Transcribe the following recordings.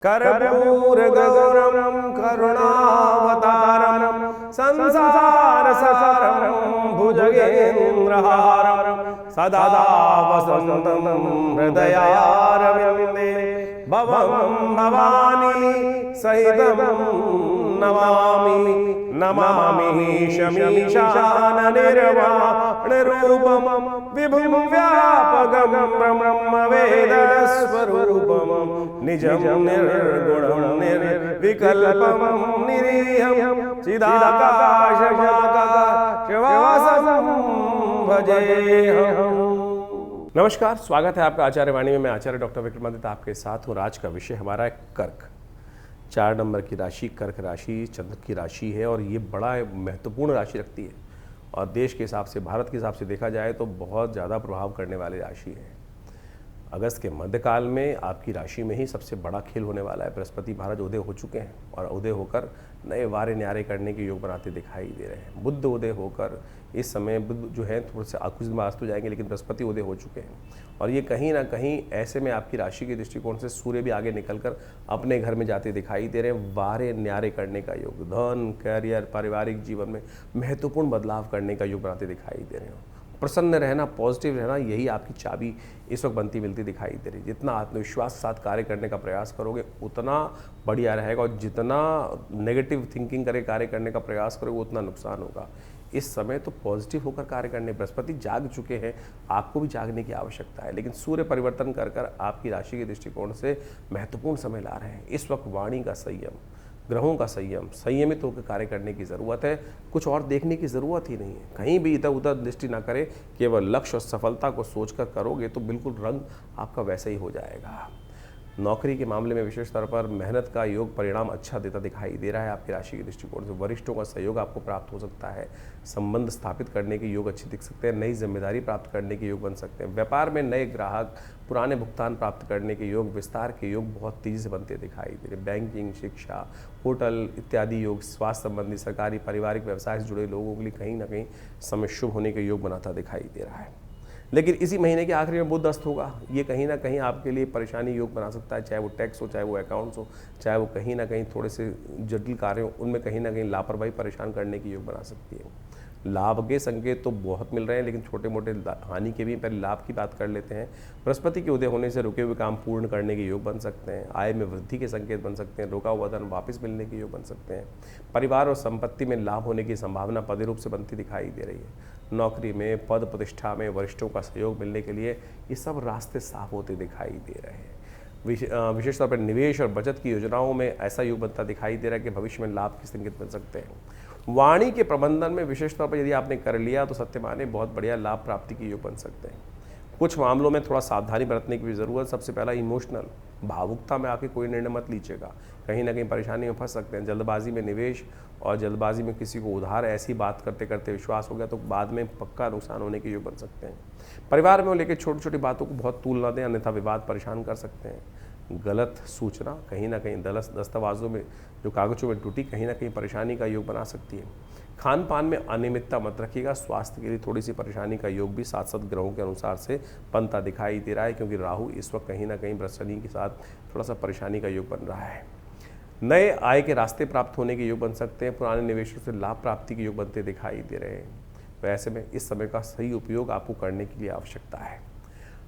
कर्पूरगौरं करुणावतारं संसारसारं भुजगेन्द्रहारं सदा वसन्तं हृदयारविन्दे भवं भवानी सहितं नमामि नमामि शमीशाननिर्वाणरूपं विभुं व्यापकं ब्रह्मवेदस्वरूपं निजं निर्गुणं निर्विकल्पं निरीहं चिदाकाशमाकाशवासं भजेऽहम्। नमस्कार, स्वागत है आपका आचार्य वाणी में। मैं आचार्य डॉक्टर विक्रमादित्य आपके साथ हूँ। आज का विषय हमारा है कर्क। 4 नंबर की राशि कर्क राशि चंद्र की राशि है और ये बड़ा महत्वपूर्ण राशि रखती है और देश के हिसाब से, भारत के हिसाब से देखा जाए तो बहुत ज़्यादा प्रभाव करने वाली राशि है। अगस्त के मध्यकाल में आपकी राशि में ही सबसे बड़ा खेल होने वाला है। बृहस्पति महाराज उदय हो चुके हैं और उदय होकर नए वारे न्यारे करने के योग बनाते दिखाई दे रहे हैं। बुध उदय होकर इस समय बुध जो है थोड़े से कुछ दिन वास्तु जाएंगे, लेकिन बृहस्पति उदय हो चुके हैं और ये कहीं ना कहीं ऐसे में आपकी राशि के दृष्टिकोण से सूर्य भी आगे निकलकर अपने घर में जाते दिखाई दे रहे हैं। वारे न्यारे करने का योग, धन, कैरियर, पारिवारिक जीवन में महत्वपूर्ण बदलाव करने का योग बनाते दिखाई दे रहे हैं। प्रसन्न रहना, पॉजिटिव रहना, यही आपकी चाबी इस वक्त बनती मिलती दिखाई दे रही है। जितना आत्मविश्वास के साथ कार्य करने का प्रयास करोगे उतना बढ़िया रहेगा और जितना नेगेटिव थिंकिंग करके कार्य करने का प्रयास करोगे उतना नुकसान होगा। इस समय तो पॉजिटिव होकर कार्य करने, बृहस्पति जाग चुके हैं, आपको भी जागने की आवश्यकता है, लेकिन सूर्य परिवर्तन कर कर आपकी राशि के दृष्टिकोण से महत्वपूर्ण समय ला रहे हैं। इस वक्त वाणी का संयम, ग्रहों का संयम, संयमित होकर कार्य करने की ज़रूरत है। कुछ और देखने की ज़रूरत ही नहीं है। कहीं भी इधर उधर दृष्टि ना करें, केवल लक्ष्य और सफलता को सोचकर करोगे तो बिल्कुल रंग आपका वैसा ही हो जाएगा। नौकरी के मामले में विशेष तौर पर मेहनत का योग परिणाम अच्छा देता दिखाई दे रहा है। आपकी राशि के दृष्टिकोण से वरिष्ठों का सहयोग आपको प्राप्त हो सकता है। संबंध स्थापित करने के योग अच्छे दिख सकते हैं। नई जिम्मेदारी प्राप्त करने के योग बन सकते हैं। व्यापार में नए ग्राहक, पुराने भुगतान प्राप्त करने के योग, विस्तार के योग बहुत तेजी से बनते दिखाई दे रहे। बैंकिंग, शिक्षा, होटल इत्यादि योग, स्वास्थ्य संबंधी, सरकारी, पारिवारिक व्यवसाय से जुड़े लोगों के लिए कहीं ना कहीं समय शुभ होने के योग बनाता दिखाई दे रहा है। लेकिन इसी महीने के आखिरी में बुध अस्त होगा। ये कहीं ना कहीं आपके लिए परेशानी योग बना सकता है, चाहे वो टैक्स हो, चाहे वो अकाउंट्स हो, चाहे वो कहीं ना कहीं थोड़े से जटिल कार्य हो, उनमें कहीं ना कहीं लापरवाही परेशान करने की योग बना सकती है। लाभ के संकेत तो बहुत मिल रहे हैं, लेकिन छोटे मोटे हानि के भी। पहले लाभ की बात कर लेते हैं। बृहस्पति के उदय होने से रुके हुए काम पूर्ण करने के योग बन सकते हैं। आय में वृद्धि के संकेत बन सकते हैं। रोका हुआ धन वापस मिलने के योग बन सकते हैं। परिवार और संपत्ति में लाभ होने की संभावना पद रूप से बनती दिखाई दे रही है। नौकरी में, पद प्रतिष्ठा में वरिष्ठों का सहयोग मिलने के लिए ये सब रास्ते साफ होते दिखाई दे रहे हैं। विशेष तौर पर निवेश और बचत की योजनाओं में ऐसा योग बनता दिखाई दे रहा है कि भविष्य में लाभ के संकेत बन सकते हैं। वाणी के प्रबंधन में विशेष तौर पर यदि आपने कर लिया तो सत्य माने बहुत बढ़िया लाभ प्राप्ति के योग बन सकते हैं। कुछ मामलों में थोड़ा सावधानी बरतने की भी ज़रूरत। सबसे पहला इमोशनल, भावुकता में आके कोई निर्णय मत लीजिएगा, कहीं ना कहीं परेशानी में फंस सकते हैं। जल्दबाजी में निवेश और जल्दबाजी में किसी को उधार ऐसी बात करते करते विश्वास हो गया तो बाद में पक्का नुकसान होने के योग बन सकते हैं। परिवार में लेकर छोटी छोटी बातों को बहुत तूल ना दें, अन्यथा विवाद परेशान कर सकते हैं। गलत सूचना कहीं ना कहीं दस्तावेजों में, जो कागजों में टूटी, कहीं ना कहीं परेशानी का योग बना सकती है। खान पान में अनियमितता मत रखिएगा। स्वास्थ्य के लिए थोड़ी सी परेशानी का योग भी साथ साथ ग्रहों के अनुसार से बनता दिखाई दे रहा है, क्योंकि राहु इस वक्त कहीं ना कहीं बृहस्पति के साथ थोड़ा सा परेशानी का योग बन रहा है। नए आय के रास्ते प्राप्त होने के योग बन सकते हैं। पुराने निवेशों से लाभ प्राप्ति के योग बनते दिखाई दे रहे हैं। वैसे में इस समय का सही उपयोग आपको करने के लिए आवश्यकता है।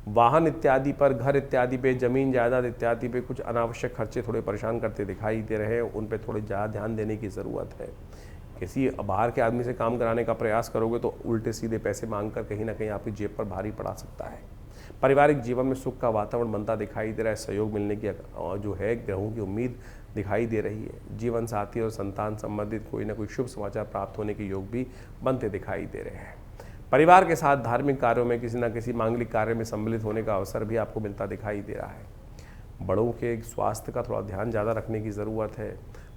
वाहन इत्यादि पर, घर इत्यादि पे, जमीन जायदाद इत्यादि पे कुछ अनावश्यक खर्चे थोड़े परेशान करते दिखाई दे रहे हैं। उन पे थोड़े ज़्यादा ध्यान देने की ज़रूरत है। किसी बाहर के आदमी से काम कराने का प्रयास करोगे तो उल्टे सीधे पैसे मांगकर कहीं ना कहीं आपकी जेब पर भारी पड़ा सकता है। पारिवारिक जीवन में सुख का वातावरण बनता दिखाई दे रहा है। सहयोग मिलने की जो है ग्रहों की उम्मीद दिखाई दे रही है। जीवन साथी और संतान संबंधित कोई ना कोई शुभ समाचार प्राप्त होने के योग भी बनते दिखाई दे रहे हैं। परिवार के साथ धार्मिक कार्यों में, किसी न किसी मांगलिक कार्य में सम्मिलित होने का अवसर भी आपको मिलता दिखाई दे रहा है। बड़ों के स्वास्थ्य का थोड़ा ध्यान ज़्यादा रखने की ज़रूरत है।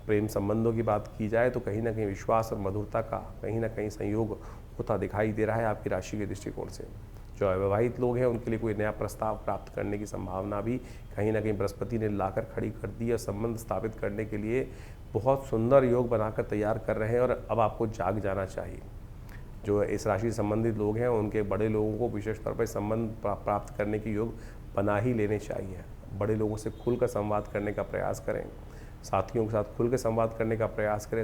प्रेम संबंधों की बात की जाए तो कहीं ना कहीं विश्वास और मधुरता का कहीं ना कहीं संयोग होता दिखाई दे रहा है आपकी राशि के दृष्टिकोण से। जो अविवाहित लोग हैं उनके लिए कोई नया प्रस्ताव प्राप्त करने की संभावना भी कहीं ना कहीं बृहस्पति ने लाकर खड़ी कर दी और संबंध स्थापित करने के लिए बहुत सुंदर योग बनाकर तैयार कर रहे हैं और अब आपको जाग जाना चाहिए। जो इस राशि से संबंधित लोग हैं उनके बड़े लोगों को विशेष तौर पर संबंध प्राप्त करने के योग बना ही लेने चाहिए। बड़े लोगों से खुलकर संवाद करने का प्रयास करें, साथियों के साथ खुल के संवाद करने का प्रयास करें।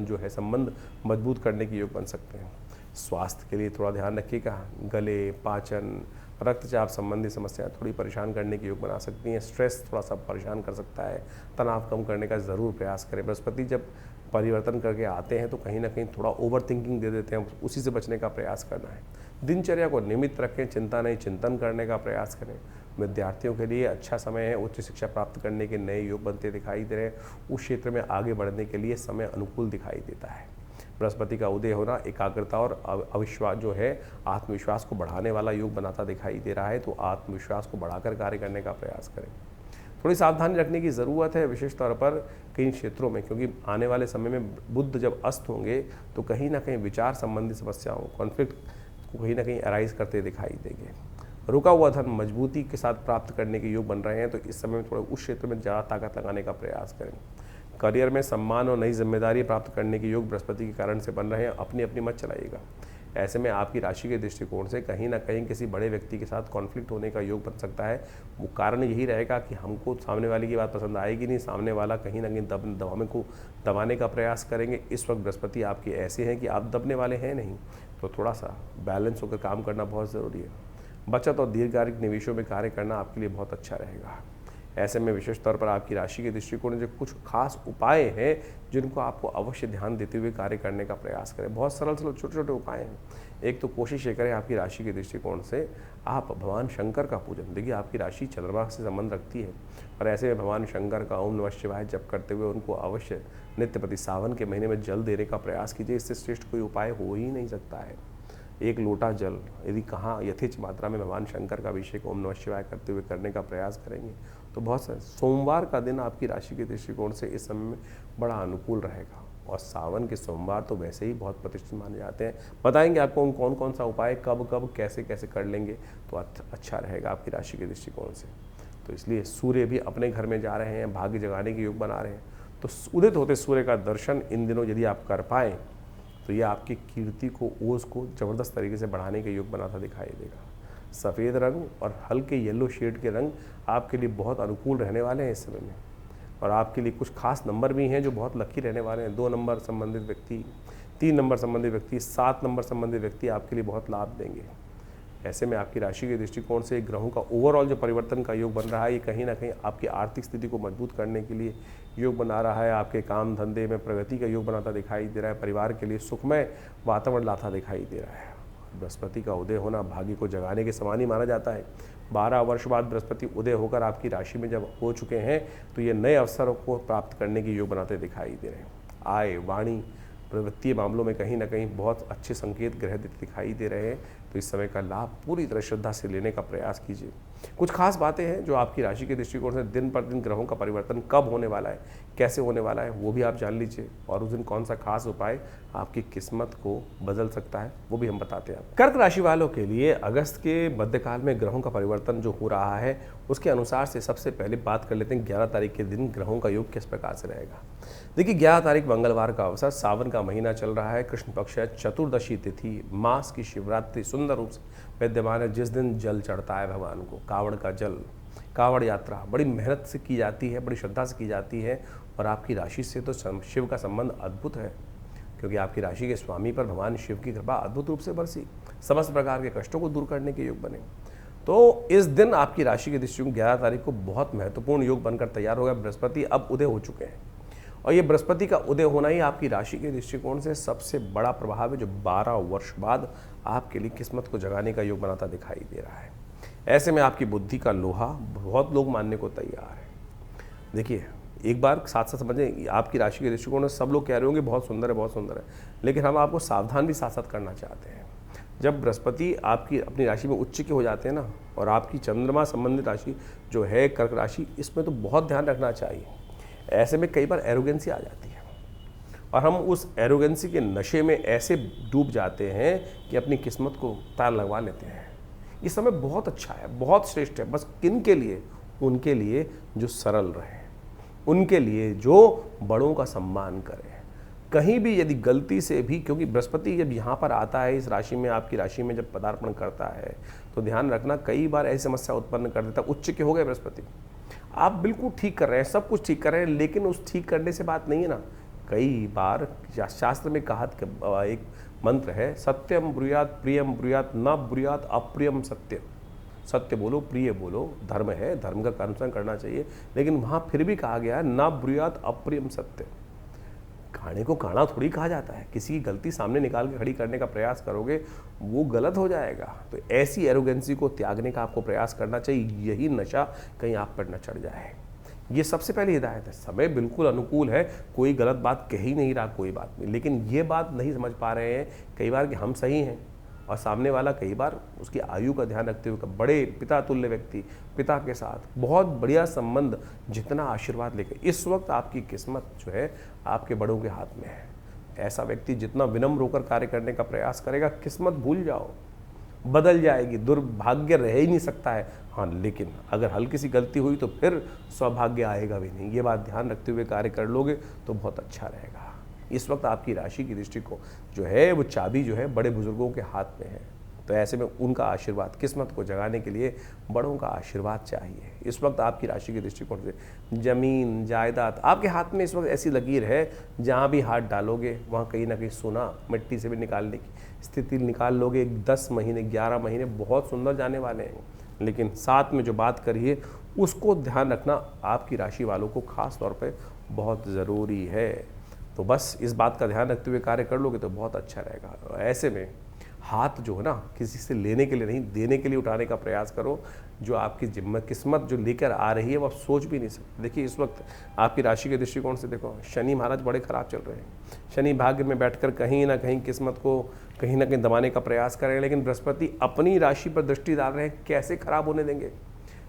जो है संबंध मजबूत करने के योग बन सकते हैं। स्वास्थ्य के लिए थोड़ा ध्यान रखिएगा। गले, पाचन, रक्तचाप संबंधी समस्याएं थोड़ी परेशान करने के योग बना सकती हैं। स्ट्रेस थोड़ा सा परेशान कर सकता है। तनाव कम करने का ज़रूर प्रयास करें। बृहस्पति जब परिवर्तन करके आते हैं तो कहीं ना कहीं थोड़ा ओवर थिंकिंग दे देते हैं, उसी से बचने का प्रयास करना है। दिनचर्या को नियमित रखें, चिंता नहीं चिंतन करने का प्रयास करें। विद्यार्थियों के लिए अच्छा समय है, उच्च शिक्षा प्राप्त करने के नए योग बनते दिखाई दे रहे हैं। उस क्षेत्र में आगे बढ़ने के लिए समय अनुकूल दिखाई देता है। बृहस्पति का उदय होना एकाग्रता और अविश्वास जो है आत्मविश्वास को बढ़ाने वाला योग बनाता दिखाई दे रहा है, तो आत्मविश्वास को बढ़ाकर कार्य करने का प्रयास करें। थोड़ी सावधानी रखने की ज़रूरत है विशेष तौर पर कई क्षेत्रों में, क्योंकि आने वाले समय में बुध जब अस्त होंगे तो कहीं ना कहीं विचार संबंधी समस्याओं, कॉन्फ्लिक्ट को कहीं ना कहीं अराइज करते दिखाई देंगे। रुका हुआ धन मजबूती के साथ प्राप्त करने के योग बन रहे हैं, तो इस समय में थोड़ा उस क्षेत्र में ज़्यादा ताकत लगाने का प्रयास करें। करियर में सम्मान और नई जिम्मेदारी प्राप्त करने के योग बृहस्पति के कारण से बन रहे हैं। अपनी अपनी मत चलाइएगा। ऐसे में आपकी राशि के दृष्टिकोण से कहीं ना कहीं किसी बड़े व्यक्ति के साथ कॉन्फ्लिक्ट होने का योग बन सकता है। वो कारण यही रहेगा कि हमको सामने वाले की बात पसंद आएगी नहीं, सामने वाला कहीं ना कहीं हमें को दबाने का प्रयास करेंगे। इस वक्त बृहस्पति आपके ऐसे हैं कि आप दबने वाले हैं नहीं, तो थोड़ा सा बैलेंस होकर काम करना बहुत ज़रूरी है। बचत और दीर्घकालिक निवेशों में कार्य करना आपके लिए बहुत अच्छा रहेगा। ऐसे में विशेष तौर पर आपकी राशि के दृष्टिकोण से कुछ खास उपाय हैं जिनको आपको अवश्य ध्यान देते हुए कार्य करने का प्रयास करें। बहुत सरल छोटे छोटे उपाय हैं। एक तो कोशिश ये करें आपकी राशि के दृष्टिकोण से आप भगवान शंकर का पूजन, देखिए आपकी राशि चंद्रमा से संबंध रखती है, और ऐसे में भगवान शंकर का ओम नमः शिवाय जप करते हुए उनको अवश्य नित्य प्रति सावन के महीने में जल देने का प्रयास कीजिए। इससे श्रेष्ठ कोई उपाय हो ही नहीं सकता है। एक लोटा जल यदि कहाँ यथेच मात्रा में भगवान शंकर का अभिषेक ओम नमः शिवाय करते हुए करने का प्रयास करेंगे तो बहुत सारे। सोमवार का दिन आपकी राशि के दृष्टिकोण से इस समय में बड़ा अनुकूल रहेगा, और सावन के सोमवार तो वैसे ही बहुत प्रतिष्ठित माने जाते हैं। बताएंगे आपको कौन कौन सा उपाय कब कब कैसे कैसे कर लेंगे तो अच्छा रहेगा आपकी राशि के दृष्टिकोण से। तो इसलिए सूर्य भी अपने घर में जा रहे हैं, भाग्य जगाने के योग बना रहे हैं, तो उदित होते सूर्य का दर्शन इन दिनों यदि आप कर पाएँ तो ये आपकी कीर्ति को, ओज को ज़बरदस्त तरीके से बढ़ाने के योग बनाता दिखाई देगा। सफ़ेद रंग और हल्के येलो शेड के रंग आपके लिए बहुत अनुकूल रहने वाले हैं इस समय में, और आपके लिए कुछ खास नंबर भी हैं जो बहुत लकी रहने वाले हैं। 2 नंबर संबंधित व्यक्ति, 3 नंबर संबंधित व्यक्ति, 7 नंबर संबंधित व्यक्ति आपके लिए बहुत लाभ देंगे। ऐसे में आपकी राशि के दृष्टिकोण से ग्रहों का ओवरऑल जो परिवर्तन का योग बन रहा है, ये कहीं ना कहीं आपकी आर्थिक स्थिति को मजबूत करने के लिए योग बना रहा है। आपके काम धंधे में प्रगति का योग बनाता दिखाई दे रहा है। परिवार के लिए सुखमय वातावरण लाता दिखाई दे रहा है। बृहस्पति का उदय होना भाग्य को जगाने के समान ही माना जाता है। 12 वर्ष बाद बृहस्पति उदय होकर आपकी राशि में जब हो चुके हैं तो ये नए अवसरों को प्राप्त करने के योग बनाते दिखाई दे रहे हैं। आय, वाणी, प्रवृत्तीय मामलों में कहीं ना कहीं बहुत अच्छे संकेत ग्रह दिखाई दे रहे हैं, तो इस समय का लाभ पूरी तरह श्रद्धा से लेने का प्रयास कीजिए। कुछ खास बातें हैं जो आपकी राशि के दृष्टिकोण से दिन पर दिन ग्रहों का परिवर्तन कब होने वाला है, कैसे होने वाला है, वो भी आप जान लीजिए, और उस दिन कौन सा खास उपाय आपकी किस्मत को बदल सकता है वो भी हम बताते हैं। कर्क राशि वालों के लिए अगस्त के मध्यकाल में ग्रहों का परिवर्तन जो हो रहा है उसके अनुसार से सबसे पहले बात कर लेते हैं 11 तारीख के दिन ग्रहों का योग किस प्रकार से रहेगा। देखिए 11 तारीख मंगलवार का अवसर, सावन का महीना चल रहा है, कृष्ण पक्ष है, चतुर्दशी तिथि, मास की शिवरात्रि सुंदर रूप से विद्यमान है। जिस दिन जल चढ़ता है भगवान को, कावड़ का जल, कावड़ यात्रा बड़ी मेहनत से की जाती है, बड़ी श्रद्धा से की जाती है, और आपकी राशि से तो शिव का संबंध अद्भुत है, क्योंकि आपकी राशि के स्वामी पर भगवान शिव की कृपा अद्भुत रूप से बरसी, समस्त प्रकार के कष्टों को दूर करने के योग बने। तो इस दिन आपकी राशि के दृष्टिकोण 11 तारीख को बहुत महत्वपूर्ण योग बनकर तैयार हो गया। बृहस्पति अब उदय हो चुके हैं, और ये बृहस्पति का उदय होना ही आपकी राशि के दृष्टिकोण से सबसे बड़ा प्रभाव है जो 12 वर्ष बाद आपके लिए किस्मत को जगाने का योग बनाता दिखाई दे रहा है। ऐसे में आपकी बुद्धि का लोहा बहुत लोग मानने को तैयार है। देखिए एक बार साथ साथ समझें, आपकी राशि के दृष्टिकोण से सब लोग कह रहे होंगे बहुत सुंदर है, बहुत सुंदर है, लेकिन हम आपको सावधान भी साथ साथ करना चाहते हैं। जब बृहस्पति आपकी अपनी राशि में उच्च के हो जाते हैं ना, और आपकी चंद्रमा संबंधित राशि जो है कर्क राशि, इसमें तो बहुत ध्यान रखना चाहिए। ऐसे में कई बार एरोगेंसी आ जाती है, और हम उस एरोगेंसी के नशे में ऐसे डूब जाते हैं कि अपनी किस्मत को तार लगवा लेते हैं। ये समय बहुत अच्छा है, बहुत श्रेष्ठ है, बस किन के लिए? उनके लिए जो सरल रहे, उनके लिए जो बड़ों का सम्मान करें, कहीं भी यदि गलती से भी, क्योंकि बृहस्पति जब यहाँ पर आता है इस राशि में, आपकी राशि में जब पदार्पण करता है, तो ध्यान रखना कई बार ऐसी समस्या उत्पन्न कर देता है। उच्च के हो गए बृहस्पति, आप बिल्कुल ठीक कर रहे हैं, सब कुछ ठीक कर रहे हैं, लेकिन उस ठीक करने से बात नहीं है ना। कई बार शास्त्र में कहा एक मंत्र है, सत्यम ब्रूयात प्रियम ब्रूयात न ब्रूयात अप्रियम सत्य। सत्य बोलो, प्रिय बोलो, धर्म है, धर्म का अनुसरण करना चाहिए, लेकिन वहाँ फिर भी कहा गया है न ब्रूयात अप्रियम सत्य। काणे को काणा थोड़ी कहा जाता है। किसी की गलती सामने निकाल के खड़ी करने का प्रयास करोगे वो गलत हो जाएगा। तो ऐसी एरोगेंसी को त्यागने का आपको प्रयास करना चाहिए। यही नशा कहीं आप पर न चढ़ जाए, ये सबसे पहली हिदायत है। समय बिल्कुल अनुकूल है, कोई गलत बात कह ही नहीं रहा, कोई बात नहीं, लेकिन ये बात नहीं समझ पा रहे हैं कई बार कि हम सही हैं और सामने वाला कई बार उसकी आयु का ध्यान रखते हुए, बड़े पिता तुल्य व्यक्ति, पिता के साथ बहुत बढ़िया संबंध, जितना आशीर्वाद लेकर, इस वक्त आपकी किस्मत जो है आपके बड़ों के हाथ में है। ऐसा व्यक्ति जितना विनम्र होकर कार्य करने का प्रयास करेगा, किस्मत भूल जाओ, बदल जाएगी। दुर्भाग्य रह ही नहीं सकता है, हाँ, लेकिन अगर हल्की सी गलती हुई तो फिर सौभाग्य आएगा भी नहीं। ये बात ध्यान रखते हुए कार्य कर लोगे तो बहुत अच्छा रहेगा। इस वक्त आपकी राशि की दृष्टि को जो है वो चाबी जो है बड़े बुजुर्गों के हाथ में है, तो ऐसे में उनका आशीर्वाद, किस्मत को जगाने के लिए बड़ों का आशीर्वाद चाहिए। इस वक्त आपकी राशि के दृष्टिकोण से जमीन जायदाद आपके हाथ में इस वक्त ऐसी लकीर है, जहाँ भी हाथ डालोगे वहाँ कहीं ना कहीं सोना मिट्टी से भी निकालने की स्थिति निकाल लोगे। 10 महीने 11 महीने बहुत सुंदर जाने वाले हैं, लेकिन साथ में जो बात करिए उसको ध्यान रखना आपकी राशि वालों को खास तौर पे बहुत ज़रूरी है। तो बस इस बात का ध्यान रखते हुए कार्य कर लोगे तो बहुत अच्छा रहेगा। ऐसे में हाथ जो है ना, किसी से लेने के लिए नहीं, देने के लिए उठाने का प्रयास करो। जो आपकी किस्मत जो लेकर आ रही है वो आप सोच भी नहीं सकते। देखिए इस वक्त आपकी राशि के दृष्टिकोण से देखो, शनि महाराज बड़े खराब चल रहे हैं। शनि भाग्य में बैठकर कहीं ना कहीं किस्मत को कहीं ना कहीं दबाने का प्रयास कर रहे हैं, लेकिन बृहस्पति अपनी राशि पर दृष्टि डाल रहे हैं, कैसे खराब होने देंगे।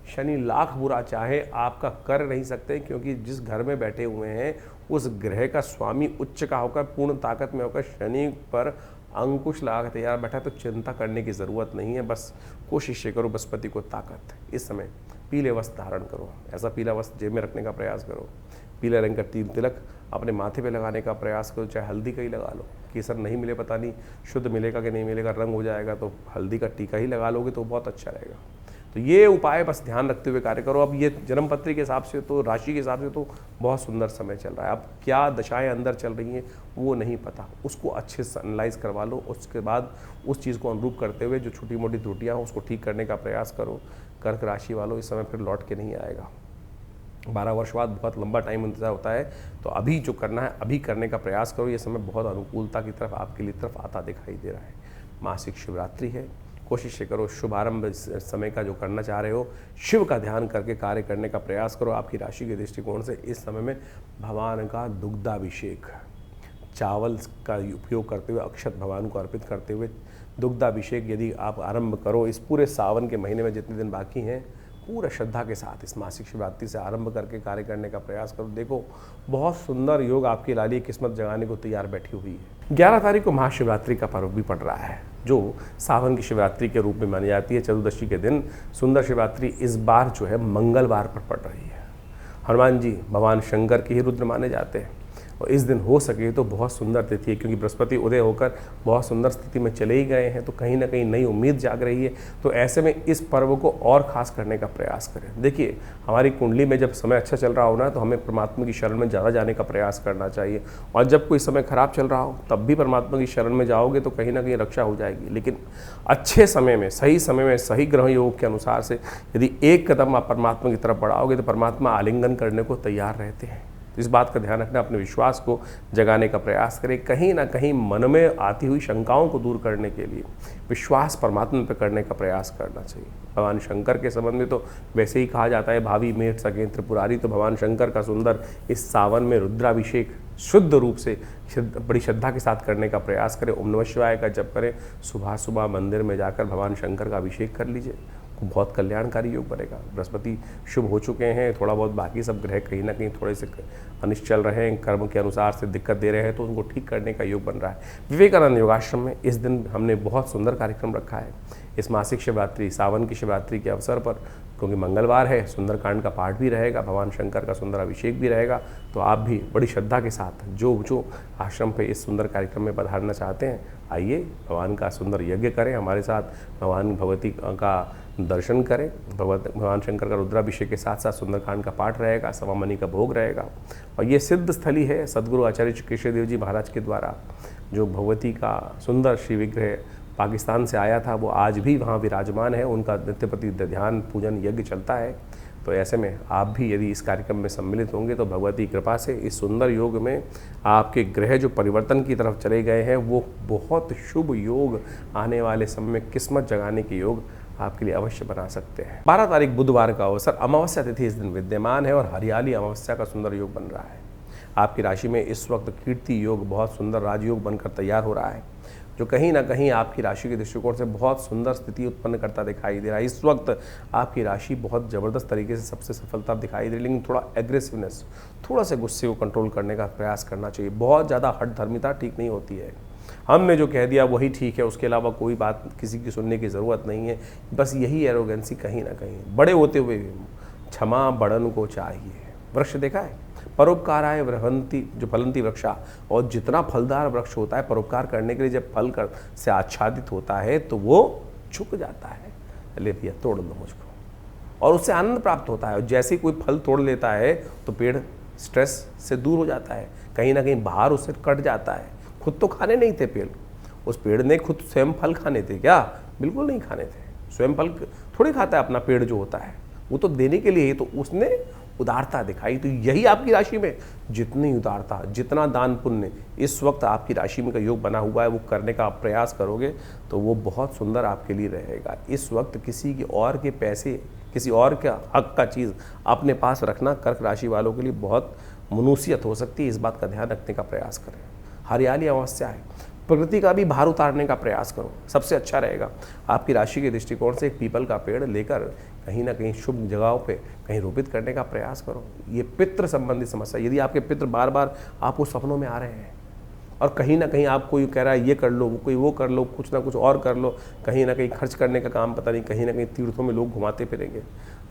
शनि लाख बुरा चाहे आपका कर नहीं सकते, क्योंकि जिस घर में बैठे हुए हैं उस ग्रह का स्वामी उच्च का होकर, पूर्ण ताकत में होकर शनि पर अंकुश लगा तैयार बैठा है। तो चिंता करने की ज़रूरत नहीं है, बस कोशिश करो बृहस्पति को ताकत इस समय पीले वस्त्र धारण करो। ऐसा पीला वस्त्र जेब में रखने का प्रयास करो। पीले रंग का तिलक अपने माथे पे लगाने का प्रयास करो, चाहे हल्दी का ही लगा लो। केसर नहीं मिले पता नहीं शुद्ध मिलेगा कि नहीं मिलेगा, रंग हो जाएगा, तो हल्दी का टीका ही लगा लोगे तो बहुत अच्छा रहेगा। तो ये उपाय बस ध्यान रखते हुए कार्य करो। अब ये जन्मपत्री के हिसाब से तो, राशि के हिसाब से तो बहुत सुंदर समय चल रहा है। अब क्या दशाएं अंदर चल रही हैं वो नहीं पता, उसको अच्छे से एनालाइज करवा लो। उसके बाद उस चीज़ को अनुरूप करते हुए जो छोटी मोटी त्रुटियाँ हैं उसको ठीक करने का प्रयास करो। कर्क राशि वालों, इस समय फिर लौट के नहीं आएगा। 12 वर्ष बाद बहुत लंबा टाइम इंतजार होता है, तो अभी जो करना है अभी करने का प्रयास करो। ये समय बहुत अनुकूलता की तरफ आपके लिए तरफ आता दिखाई दे रहा है। मासिक शिवरात्रि है, कोशिश करो शुभारंभ समय का जो करना चाह रहे हो, शिव का ध्यान करके कार्य करने का प्रयास करो। आपकी राशि के दृष्टिकोण से इस समय में भगवान का दुग्धाभिषेक, चावल का उपयोग करते हुए, अक्षत भगवान को अर्पित करते हुए दुग्धाभिषेक यदि आप आरंभ करो इस पूरे सावन के महीने में, जितने दिन बाकी हैं, पूरा श्रद्धा के साथ इस मासिक शिवरात्रि से आरंभ करके कार्य करने का प्रयास करो। देखो बहुत सुंदर योग आपके लाली किस्मत जगाने को तैयार बैठी हुई है। 11 तारीख को महाशिवरात्रि का पर्व भी पड़ रहा है, जो सावन की शिवरात्रि के रूप में मानी जाती है। चतुर्दशी के दिन सुंदर शिवरात्रि इस बार जो है मंगलवार पर पड़ रही है। हनुमान जी भगवान शंकर के ही रुद्र माने जाते हैं, और इस दिन हो सके तो बहुत सुंदर तिथि है, क्योंकि बृहस्पति उदय होकर बहुत सुंदर स्थिति में चले ही गए हैं, तो कहीं ना कहीं नई उम्मीद जाग रही है। तो ऐसे में इस पर्व को और खास करने का प्रयास करें। देखिए हमारी कुंडली में जब समय अच्छा चल रहा हो ना, तो हमें परमात्मा की शरण में ज़्यादा जाने का प्रयास करना चाहिए, और जब कोई समय खराब चल रहा हो तब भी परमात्मा की शरण में जाओगे तो कहीं ना कहीं रक्षा हो जाएगी। लेकिन अच्छे समय में, सही ग्रह योग के अनुसार से यदि एक कदम आप परमात्मा की तरफ बढ़ाओगे तो परमात्मा आलिंगन करने को तैयार रहते हैं। तो इस बात का ध्यान रखना, अपने विश्वास को जगाने का प्रयास करें। कहीं ना कहीं मन में आती हुई शंकाओं को दूर करने के लिए विश्वास परमात्मा पर करने का प्रयास करना चाहिए। भगवान शंकर के संबंध में तो वैसे ही कहा जाता है, भावी मेट सके त्रिपुरारी। तो भगवान शंकर का सुंदर इस सावन में रुद्राभिषेक शुद्ध रूप से बड़ी श्रद्धा के साथ करने का प्रयास करें। ओम नमः शिवाय का जप करें। सुबह सुबह मंदिर में जाकर भगवान शंकर का अभिषेक कर लीजिए, बहुत कल्याणकारी योग बनेगा। बृहस्पति शुभ हो चुके हैं, थोड़ा बहुत बाकी सब ग्रह कहीं ना कहीं थोड़े से अनिष्ट चल रहे हैं, कर्म के अनुसार से दिक्कत दे रहे हैं, तो उनको ठीक करने का योग बन रहा है। विवेकानंद योगाश्रम में इस दिन हमने बहुत सुंदर कार्यक्रम रखा है। इस मासिक शिवरात्रि, सावन की शिवरात्रि के अवसर पर क्योंकि मंगलवार है, सुंदरकांड का पाठ भी रहेगा, भगवान शंकर का सुंदर अभिषेक भी रहेगा। तो आप भी बड़ी श्रद्धा के साथ जो आश्रम पे इस सुंदर कार्यक्रम में पधारना चाहते हैं, आइए भगवान का सुंदर यज्ञ करें, हमारे साथ भगवान भगवती का दर्शन करें। भगवान शंकर का रुद्राभिषेक के साथ साथ सुंदरकांड का पाठ रहेगा, सवा मणि का भोग रहेगा। और ये सिद्ध स्थली है सदगुरु आचार्य कृष्णदेव जी महाराज के द्वारा जो भगवती का सुंदर श्री विग्रह पाकिस्तान से आया था, वो आज भी वहाँ विराजमान है। उनका नित्य प्रति ध्यान पूजन यज्ञ चलता है। तो ऐसे में आप भी यदि इस कार्यक्रम में सम्मिलित होंगे तो भगवती कृपा से इस सुंदर योग में आपके ग्रह जो परिवर्तन की तरफ चले गए हैं, वो बहुत शुभ योग आने वाले समय में किस्मत जगाने के योग आपके लिए अवश्य बना सकते हैं। 12 तारीख बुधवार का अवसर, अमावस्या तिथि इस दिन विद्यमान है और हरियाली अमावस्या का सुंदर योग बन रहा है। आपकी राशि में इस वक्त कीर्ति योग बहुत सुंदर राजयोग बनकर तैयार हो रहा है, जो कहीं ना कहीं आपकी राशि के दृष्टिकोण से बहुत सुंदर स्थिति उत्पन्न करता दिखाई दे रहा है। इस वक्त आपकी राशि बहुत ज़बरदस्त तरीके से सबसे सफलता दिखाई दे रही है, लेकिन थोड़ा एग्रेसिवनेस, थोड़ा सा गुस्से को कंट्रोल करने का प्रयास करना चाहिए। बहुत ज़्यादा हठधर्मिता ठीक नहीं होती है। हमने जो कह दिया वही ठीक है, उसके अलावा कोई बात किसी की सुनने की ज़रूरत नहीं है। बस यही एरोगेंसी कहीं ना कहीं, बड़े होते हुए भी क्षमा बड़न को चाहिए। वृक्ष देखा है, परोपकाराय वृहंती, जो फलंती वृक्षा, और जितना फलदार वृक्ष होता है परोपकार करने के लिए जब फल कर से आच्छादित होता है तो वो झुक जाता है, ले भैया तोड़ लो मुझको, और उससे आनंद प्राप्त होता है। और जैसे कोई फल तोड़ लेता है तो पेड़ स्ट्रेस से दूर हो जाता है, कहीं ना कहीं बाहर उससे कट जाता है। खुद तो खाने नहीं थे पेड़, उस पेड़ ने खुद स्वयं फल खाने थे क्या? बिल्कुल नहीं खाने थे। स्वयं फल थोड़ी खाता है अपना पेड़ जो होता है, वो तो देने के लिए ही, तो उसने उदारता दिखाई। तो यही आपकी राशि में जितनी उदारता, जितना दान पुण्य इस वक्त आपकी राशि में का योग बना हुआ है, वो करने का आप प्रयास करोगे तो वो बहुत सुंदर आपके लिए रहेगा। इस वक्त किसी के और के पैसे, किसी और के हक का चीज़ अपने पास रखना कर्क राशि वालों के लिए बहुत मनुष्यत हो सकती है। इस बात का ध्यान रखने का प्रयास करें। हरियाली अमावस्या है, प्रकृति का भी भार उतारने का प्रयास करो, सबसे अच्छा रहेगा। आपकी राशि के दृष्टिकोण से एक पीपल का पेड़ लेकर कहीं ना कहीं शुभ जगहों पे कहीं रोपित करने का प्रयास करो। ये पितृ संबंधी समस्या, यदि आपके पितृ बार बार आपको सपनों में आ रहे हैं और कहीं ना कहीं आपको ये कह रहा है ये कर लो, कोई वो कर लो, कुछ ना कुछ और कर लो, कहीं ना कहीं खर्च करने का काम पता नहीं, कहीं ना कहीं तीर्थों में लोग घुमाते फिरेंगे।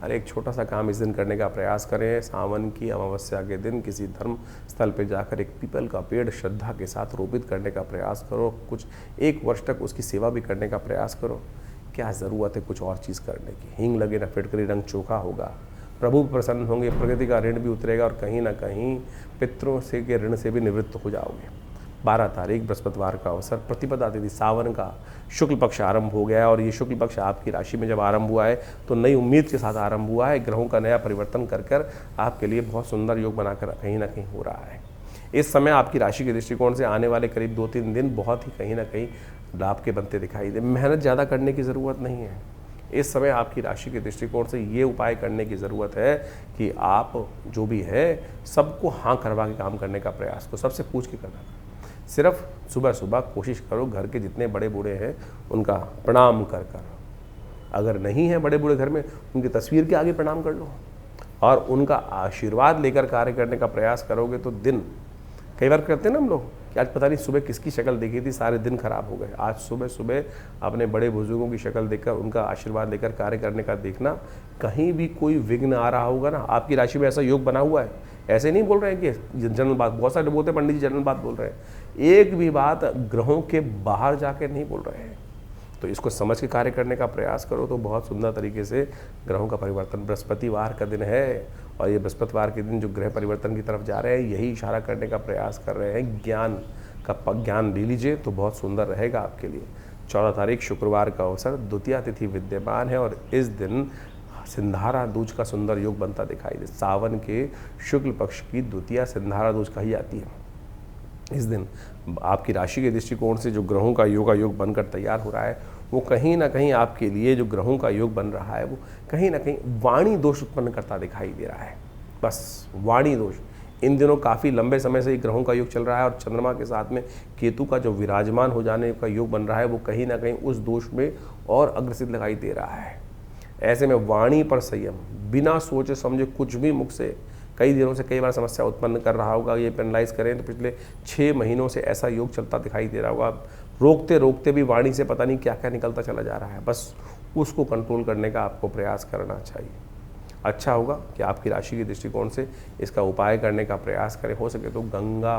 अरे एक छोटा सा काम इस दिन करने का प्रयास करें। सावन की अमावस्या के दिन किसी धर्म स्थल पर जाकर एक पीपल का पेड़ श्रद्धा के साथ रोपित करने का प्रयास करो। कुछ 1 वर्ष तक उसकी सेवा भी करने का प्रयास करो। क्या ज़रूरत है कुछ और चीज़ करने की? हींग लगे ना फिटकरी रंग चोखा होगा, प्रभु प्रसन्न होंगे, प्रकृति का ऋण भी उतरेगा और कहीं ना कहीं पितरों से के ऋण से भी निवृत्त हो जाओगे। 12 तारीख बृहस्पतिवार का अवसर, प्रतिपदा तिथि, सावन का शुक्ल पक्ष आरंभ हो गया है। और ये शुक्ल पक्ष आपकी राशि में जब आरंभ हुआ है तो नई उम्मीद के साथ आरंभ हुआ है। ग्रहों का नया परिवर्तन कर कर आपके लिए बहुत सुंदर योग बनाकर कहीं ना कहीं हो रहा है। इस समय आपकी राशि के दृष्टिकोण से आने वाले करीब 2-3 दिन बहुत ही कहीं ना कहीं लाभ के बनते दिखाई दे। मेहनत ज़्यादा करने की ज़रूरत नहीं है। इस समय आपकी राशि के दृष्टिकोण से ये उपाय करने की ज़रूरत है कि आप जो भी है सबको हाँ करवा के काम करने का प्रयास करो, सबसे पूछ के करना। सिर्फ सुबह सुबह कोशिश करो घर के जितने बड़े बूढ़े हैं उनका प्रणाम कर कर, अगर नहीं है बड़े बूढ़े घर में, उनकी तस्वीर के आगे प्रणाम कर लो और उनका आशीर्वाद लेकर कार्य करने का प्रयास करोगे तो दिन, कई बार करते हैं ना हम लोग कि आज पता नहीं सुबह किसकी शक्ल देखी थी, सारे दिन खराब हो गए। आज सुबह सुबह अपने बड़े बुजुर्गों की शक्ल देखकर उनका आशीर्वाद लेकर कार्य करने का देखना। कहीं भी कोई विघ्न आ रहा होगा ना, आपकी राशि में ऐसा योग बना हुआ है, ऐसे नहीं बोल रहे हैं कि जनरल बात, बहुत सारे बोलते हैं पंडित जी जनरल बात बोल रहे हैं, एक भी बात ग्रहों के बाहर जाके नहीं बोल रहे हैं। तो इसको समझ के कार्य करने का प्रयास करो तो बहुत सुंदर तरीके से ग्रहों का परिवर्तन, बृहस्पतिवार का दिन है और ये बृहस्पतिवार के दिन जो ग्रह परिवर्तन की तरफ जा रहे हैं यही इशारा करने का प्रयास कर रहे हैं। ज्ञान ले लीजिए तो बहुत सुंदर रहेगा आपके लिए। 14 तारीख शुक्रवार का अवसर, द्वितीया तिथि विद्यमान है और इस दिन सिंधारा दूज का सुंदर योग बनता दिखाई दे। सावन के शुक्ल पक्ष की द्वितीया सिंधारा दूज कही जाती है। इस दिन आपकी राशि के दृष्टिकोण से जो ग्रहों का योग बनकर तैयार हो रहा है वो कहीं ना कहीं आपके लिए जो ग्रहों का योग बन रहा है वो कहीं ना कहीं वाणी दोष उत्पन्न करता दिखाई दे रहा है। बस वाणी दोष इन दिनों काफ़ी लंबे समय से ग्रहों का योग चल रहा है और चंद्रमा के साथ में केतु का जो विराजमान हो जाने का योग बन रहा है वो कहीं ना कहीं उस दोष में और अग्रसित दिखाई दे रहा है। ऐसे में वाणी पर संयम, बिना सोचे समझे कुछ भी मुख से कई दिनों से कई बार समस्या उत्पन्न कर रहा होगा। ये पेनलाइज करें तो पिछले 6 महीनों से ऐसा योग चलता दिखाई दे रहा होगा। रोकते रोकते भी वाणी से पता नहीं क्या क्या निकलता चला जा रहा है। बस उसको कंट्रोल करने का आपको प्रयास करना चाहिए। अच्छा होगा कि आपकी राशि के दृष्टिकोण से इसका उपाय करने का प्रयास करें। हो सके तो गंगा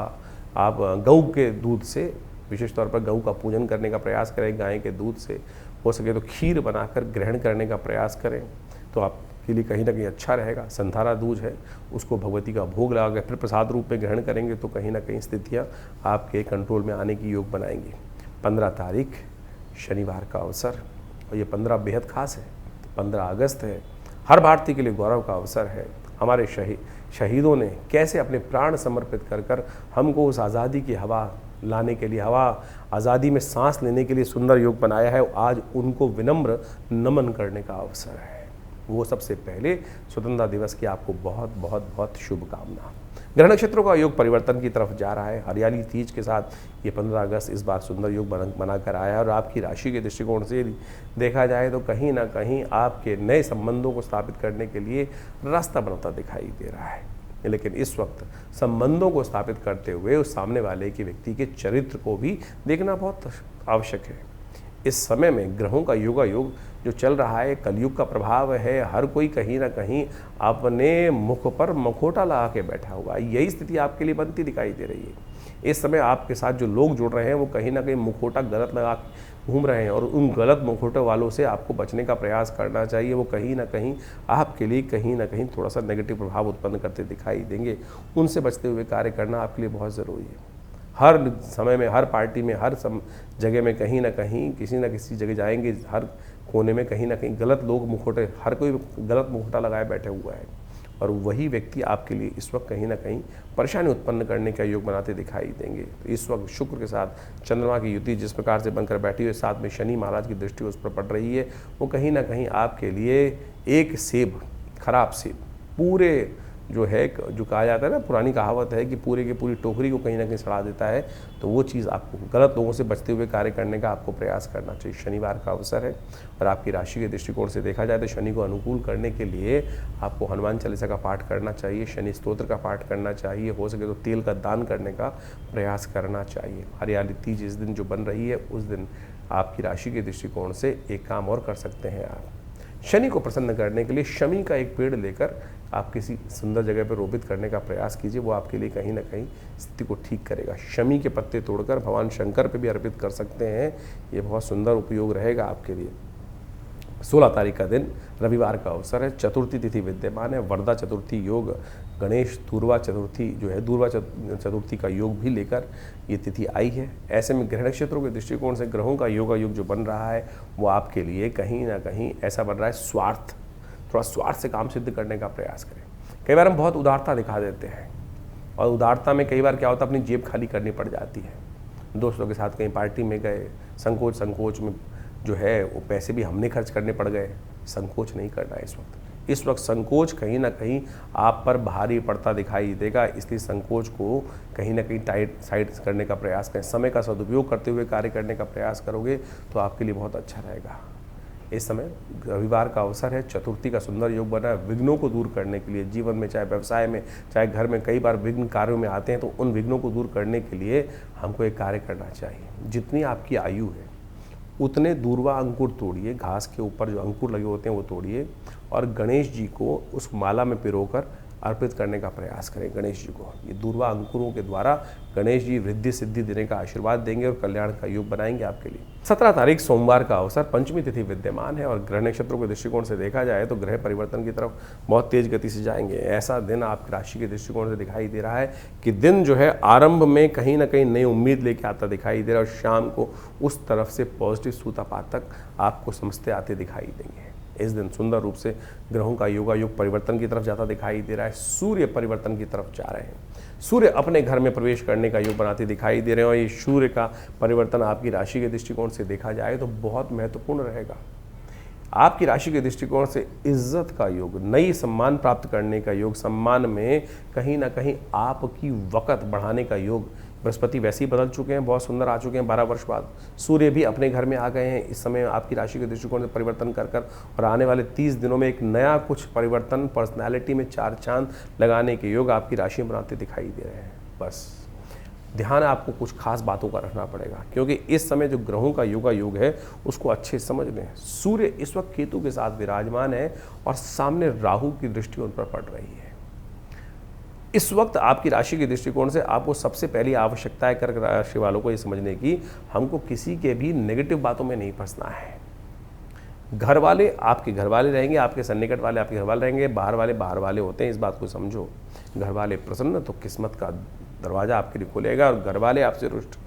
आप गऊ के दूध से, विशेष तौर पर गऊ का पूजन करने का प्रयास करें। गाय के दूध से हो सके तो खीर बनाकर ग्रहण करने का प्रयास करें, तो आपके लिए कहीं ना कहीं अच्छा रहेगा। संधारा दूज है, उसको भगवती का भोग लगा कर फिर प्रसाद रूप में ग्रहण करेंगे तो कहीं ना कहीं स्थितियाँ आपके कंट्रोल में आने की योग बनाएंगी। 15 तारीख शनिवार का अवसर, और ये 15 बेहद खास है। 15 अगस्त है, हर भारतीय के लिए गौरव का अवसर है। हमारे शहीदों ने कैसे अपने प्राण समर्पित कर कर हमको उस आज़ादी की हवा लाने के लिए, आज़ादी में सांस लेने के लिए सुंदर योग बनाया है। आज उनको विनम्र नमन करने का अवसर है। वो सबसे पहले स्वतंत्रता दिवस की आपको बहुत बहुत बहुत शुभकामना। ग्रह नक्षत्रों का योग परिवर्तन की तरफ जा रहा है। हरियाली तीज के साथ ये 15 अगस्त इस बार सुंदर योग बनाकर आया है, और आपकी राशि के दृष्टिकोण से देखा जाए तो कहीं ना कहीं आपके नए संबंधों को स्थापित करने के लिए रास्ता बनता दिखाई दे रहा है। लेकिन इस वक्त संबंधों को स्थापित करते हुए उस सामने वाले के व्यक्ति के चरित्र को भी देखना बहुत आवश्यक है। इस समय में ग्रहों का योगा योग जो चल रहा है, कलयुग का प्रभाव है। हर कोई कहीं ना कहीं अपने मुख पर मुखौटा लगा के बैठा हुआ है। यही स्थिति आपके लिए बनती दिखाई दे रही है। इस समय आपके साथ जो लोग जुड़ रहे हैं वो कहीं ना कहीं मुखौटा गलत लगा घूम रहे हैं, और उन गलत मुखौटे वालों से आपको बचने का प्रयास करना चाहिए। वो कहीं ना कहीं आपके लिए कहीं ना कहीं थोड़ा सा नेगेटिव प्रभाव उत्पन्न करते दिखाई देंगे। उनसे बचते हुए कार्य करना आपके लिए बहुत ज़रूरी है। हर समय में, हर पार्टी में, हर जगह में कहीं ना कहीं किसी न किसी जगह जाएंगे, हर कोने में कहीं ना कहीं गलत लोग मुखौटे, हर कोई गलत मुखौटा लगाए बैठे हुआ है, और वही व्यक्ति आपके लिए इस वक्त कहीं ना कहीं परेशानी उत्पन्न करने का योग बनाते दिखाई देंगे। तो इस वक्त शुक्र के साथ चंद्रमा की युति जिस प्रकार से बनकर बैठी हुई, साथ में शनि महाराज की दृष्टि उस पर पड़ रही है, वो कहीं ना कहीं आपके लिए एक सेब, खराब सेब, पूरे जो है, जो कहा जाता है ना, पुरानी कहावत है कि पूरे की पूरी टोकरी को कहीं ना कहीं सड़ा देता है। तो वो चीज़ आपको गलत लोगों से बचते हुए कार्य करने का आपको प्रयास करना चाहिए। शनिवार का अवसर है, और आपकी राशि के दृष्टिकोण से देखा जाए तो शनि को अनुकूल करने के लिए आपको हनुमान चालीसा का पाठ करना चाहिए, शनि स्तोत्र का पाठ करना चाहिए। हो सके तो तेल का दान करने का प्रयास करना चाहिए। हरियाली तीज इस दिन जो बन रही है, उस दिन आपकी राशि के दृष्टिकोण से एक काम और कर सकते हैं। आप शनि को प्रसन्न करने के लिए शमी का एक पेड़ लेकर आप किसी सुंदर जगह पर रोपित करने का प्रयास कीजिए। वो आपके लिए कहीं ना कहीं स्थिति को ठीक करेगा। शमी के पत्ते तोड़कर भगवान शंकर पे भी अर्पित कर सकते हैं। ये बहुत सुंदर उपयोग रहेगा आपके लिए। 16 तारीख का दिन रविवार का अवसर है, चतुर्थी तिथि विद्यमान है, वरदा चतुर्थी योग, गणेश दूर्वा चतुर्थी जो है, दूर्वा चतुर्थी का योग भी लेकर ये तिथि आई है। ऐसे में ग्रह नक्षत्रों के दृष्टिकोण से ग्रहों का योगा योग जो बन रहा है वो आपके लिए कहीं ना कहीं ऐसा बन रहा है, स्वार्थ, थोड़ा स्वार्थ से काम सिद्ध करने का प्रयास करें। कई बार हम बहुत उदारता दिखा देते हैं, और उदारता में कई बार क्या होता है, अपनी जेब खाली करनी पड़ जाती है। दोस्तों के साथ कहीं पार्टी में गए, संकोच में जो है वो पैसे भी हमने खर्च करने पड़ गए। संकोच नहीं करना है इस वक्त संकोच कहीं ना कहीं आप पर भारी पड़ता दिखाई देगा। इसलिए संकोच को कहीं ना कहीं टाइट साइड करने का प्रयास करें। समय का सदुपयोग करते हुए कार्य करने का प्रयास करोगे तो आपके लिए बहुत अच्छा रहेगा। इस समय रविवार का अवसर है, चतुर्थी का सुंदर योग बना है। विघ्नों को दूर करने के लिए, जीवन में चाहे व्यवसाय में चाहे घर में कई बार विघ्न कार्यों में आते हैं, तो उन विघ्नों को दूर करने के लिए हमको एक कार्य करना चाहिए। जितनी आपकी आयु है उतने दूर्वा अंकुर तोड़िए, घास के ऊपर जो अंकुर लगे होते हैं वो तोड़िए, और गणेश जी को उस माला में पिरोकर अर्पित करने का प्रयास करें। गणेश जी को ये दूर्वा अंकुरों के द्वारा गणेश जी वृद्धि सिद्धि देने का आशीर्वाद देंगे और कल्याण का योग बनाएंगे आपके लिए। 17 तारीख सोमवार का अवसर, पंचमी तिथि विद्यमान है, और ग्रह नक्षत्रों के दृष्टिकोण से देखा जाए तो ग्रह परिवर्तन की तरफ बहुत तेज गति से जाएंगे। ऐसा दिन आपकी राशि के दृष्टिकोण से दिखाई दे रहा है कि दिन जो है आरंभ में कहीं ना कहीं नई उम्मीद लेके आता दिखाई दे रहा है, और शाम को उस तरफ से पॉजिटिव सूत्रपातक आपको समझते आते दिखाई देंगे। इस दिन सुंदर रूप से ग्रहों का योगा योग परिवर्तन की तरफ जाता दिखाई दे रहा है। सूर्य परिवर्तन की तरफ जा रहे हैं। सूर्य अपने घर में प्रवेश करने का योग बनाते दिखाई दे रहे हैं, और ये सूर्य का परिवर्तन आपकी राशि के दृष्टिकोण से देखा जाए तो बहुत महत्वपूर्ण रहेगा। आपकी राशि के दृष्टिकोण से इज्जत का योग, नई सम्मान प्राप्त करने का योग, सम्मान में कहीं ना कहीं आपकी वक़्त बढ़ाने का योग। बृहस्पति वैसे ही बदल चुके हैं, बहुत सुंदर आ चुके हैं 12 वर्ष बाद। सूर्य भी अपने घर में आ गए हैं। इस समय आपकी राशि के दृष्टिकोण से परिवर्तन कर और आने वाले 30 दिनों में एक नया कुछ परिवर्तन, पर्सनैलिटी में 4 चांद लगाने के योग आपकी राशि में बनाते दिखाई दे रहे हैं। बस ध्यान आपको कुछ खास बातों का रखना पड़ेगा, क्योंकि इस समय जो ग्रहों का योगा योग है उसको अच्छे से समझ लें। सूर्य इस वक्त केतु के साथ विराजमान है और सामने राहु की दृष्टि उन पर पड़ रही है। इस वक्त आपकी राशि के दृष्टिकोण से आपको सबसे पहली आवश्यकता है कर्क राशि वालों को ये समझने की, हमको किसी के भी नेगेटिव बातों में नहीं फंसना है। घर वाले आपके घर वाले रहेंगे, आपके सन्निकट वाले आपके घर वाले रहेंगे, बाहर वाले होते हैं, इस बात को समझो। घर वाले प्रसन्न तो किस्मत का दरवाजा आपके लिए खुलेगा और घर वाले आपसे रुष्ट।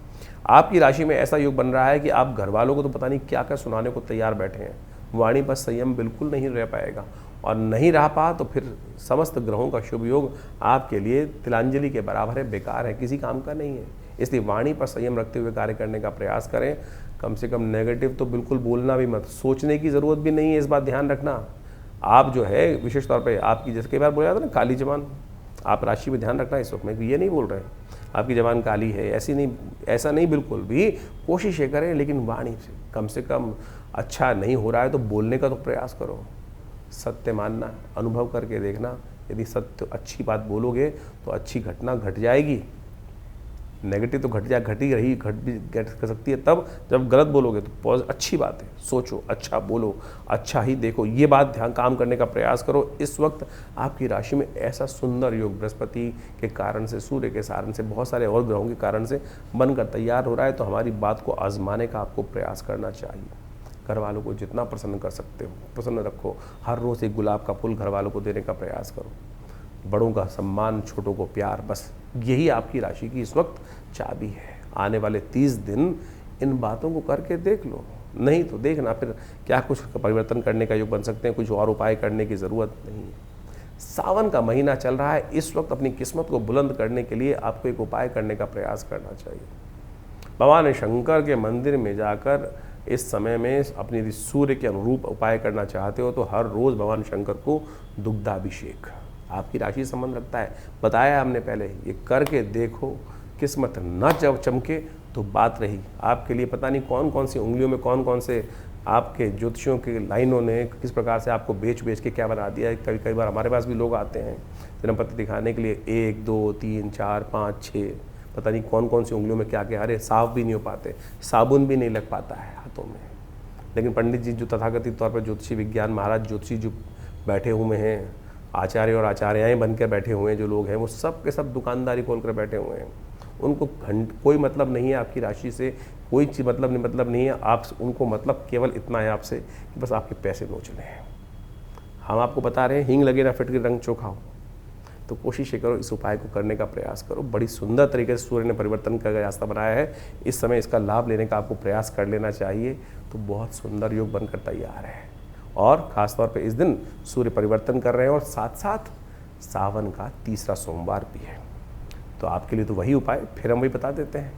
आपकी राशि में ऐसा योग बन रहा है कि आप घर वालों को तो पता नहीं क्या क्या सुनाने को तैयार बैठे हैं। वाणी पर संयम बिल्कुल नहीं रह पाएगा, और नहीं रह पा तो फिर समस्त ग्रहों का शुभ योग आपके लिए तिलांजलि के बराबर है, बेकार है, किसी काम का नहीं है। इसलिए वाणी पर संयम रखते हुए कार्य करने का प्रयास करें। कम से कम नेगेटिव तो बिल्कुल बोलना भी मत, सोचने की ज़रूरत भी नहीं है, इस बात ध्यान रखना। आप जो है विशेष तौर पे आपकी, जैसे कई बार बोला जाता है ना, काली जबान, आप राशि में ध्यान रखना। इस वक्त में ये नहीं बोल रहे हैं आपकी जबान काली है, ऐसा नहीं बिल्कुल भी। कोशिश ये करें, लेकिन वाणी से कम अच्छा नहीं हो रहा है तो बोलने का तो प्रयास करो। सत्य मानना, अनुभव करके देखना, यदि सत्य अच्छी बात बोलोगे तो अच्छी घटना घट जाएगी। नेगेटिव तो घट भी कर सकती है तब जब गलत बोलोगे, तो अच्छी बात है, सोचो, अच्छा बोलो, अच्छा ही देखो, ये बात ध्यान काम करने का प्रयास करो। इस वक्त आपकी राशि में ऐसा सुंदर योग बृहस्पति के कारण से, सूर्य के कारण से, बहुत सारे और ग्रहों के कारण से बनकर तैयार हो रहा है, तो हमारी बात को आजमाने का आपको प्रयास करना चाहिए। घर वालों को जितना प्रसन्न कर सकते हो प्रसन्न रखो। हर रोज़ एक गुलाब का फूल घर वालों को देने का प्रयास करो। बड़ों का सम्मान, छोटों को प्यार, बस यही आपकी राशि की इस वक्त चाबी है। आने वाले 30 दिन इन बातों को करके देख लो, नहीं तो देखना फिर क्या कुछ परिवर्तन करने का योग बन सकते हैं, कुछ और उपाय करने की ज़रूरत नहीं है। सावन का महीना चल रहा है, इस वक्त अपनी किस्मत को बुलंद करने के लिए आपको एक उपाय करने का प्रयास करना चाहिए। भगवान शंकर के मंदिर में जाकर इस समय में अपनी सूर्य के अनुरूप उपाय करना चाहते हो तो हर रोज़ भगवान शंकर को दुग्धाभिषेक, आपकी राशि संबंध रखता है, बताया हमने पहले, ये करके देखो। किस्मत न जब चमके तो बात रही। आपके लिए पता नहीं कौन कौन सी उंगलियों में कौन कौन से आपके ज्योतिषियों की लाइनों ने किस प्रकार से आपको बेच के क्या बना दिया है। कई बार हमारे पास भी लोग आते हैं जन्मपत्र दिखाने के लिए, 1 2 3 4 5 6, पता नहीं कौन कौन सी उंगलियों में क्या क्या, अरे साफ भी नहीं हो पाते, साबुन भी नहीं लग पाता है हाथों में। लेकिन पंडित जी जो तथाकथित तौर पर ज्योतिषी विज्ञान महाराज ज्योतिषी जो बैठे हुए हैं, आचार्य और आचार्याएँ बनकर बैठे हुए हैं जो लोग हैं, वो सब के सब दुकानदारी खोल कर बैठे हुए हैं। उनको कोई मतलब नहीं है आपकी राशि से, कोई चीज़ मतलब नहीं है। आप उनको मतलब केवल इतना है आपसे कि बस आपके पैसे नोचने हैं। हम आपको बता रहे हैं हींग लगे ना फिटकर रंग चोखा हो, तो कोशिश ये करो, इस उपाय को करने का प्रयास करो। बड़ी सुंदर तरीके से सूर्य ने परिवर्तन का रास्ता बनाया है, इस समय इसका लाभ लेने का आपको प्रयास कर लेना चाहिए, तो बहुत सुंदर योग बनकर तैयार है। और ख़ासतौर पर इस दिन सूर्य परिवर्तन कर रहे हैं और साथ साथ सावन का तीसरा सोमवार भी है, तो आपके लिए तो वही उपाय फिर हम वही बता देते हैं,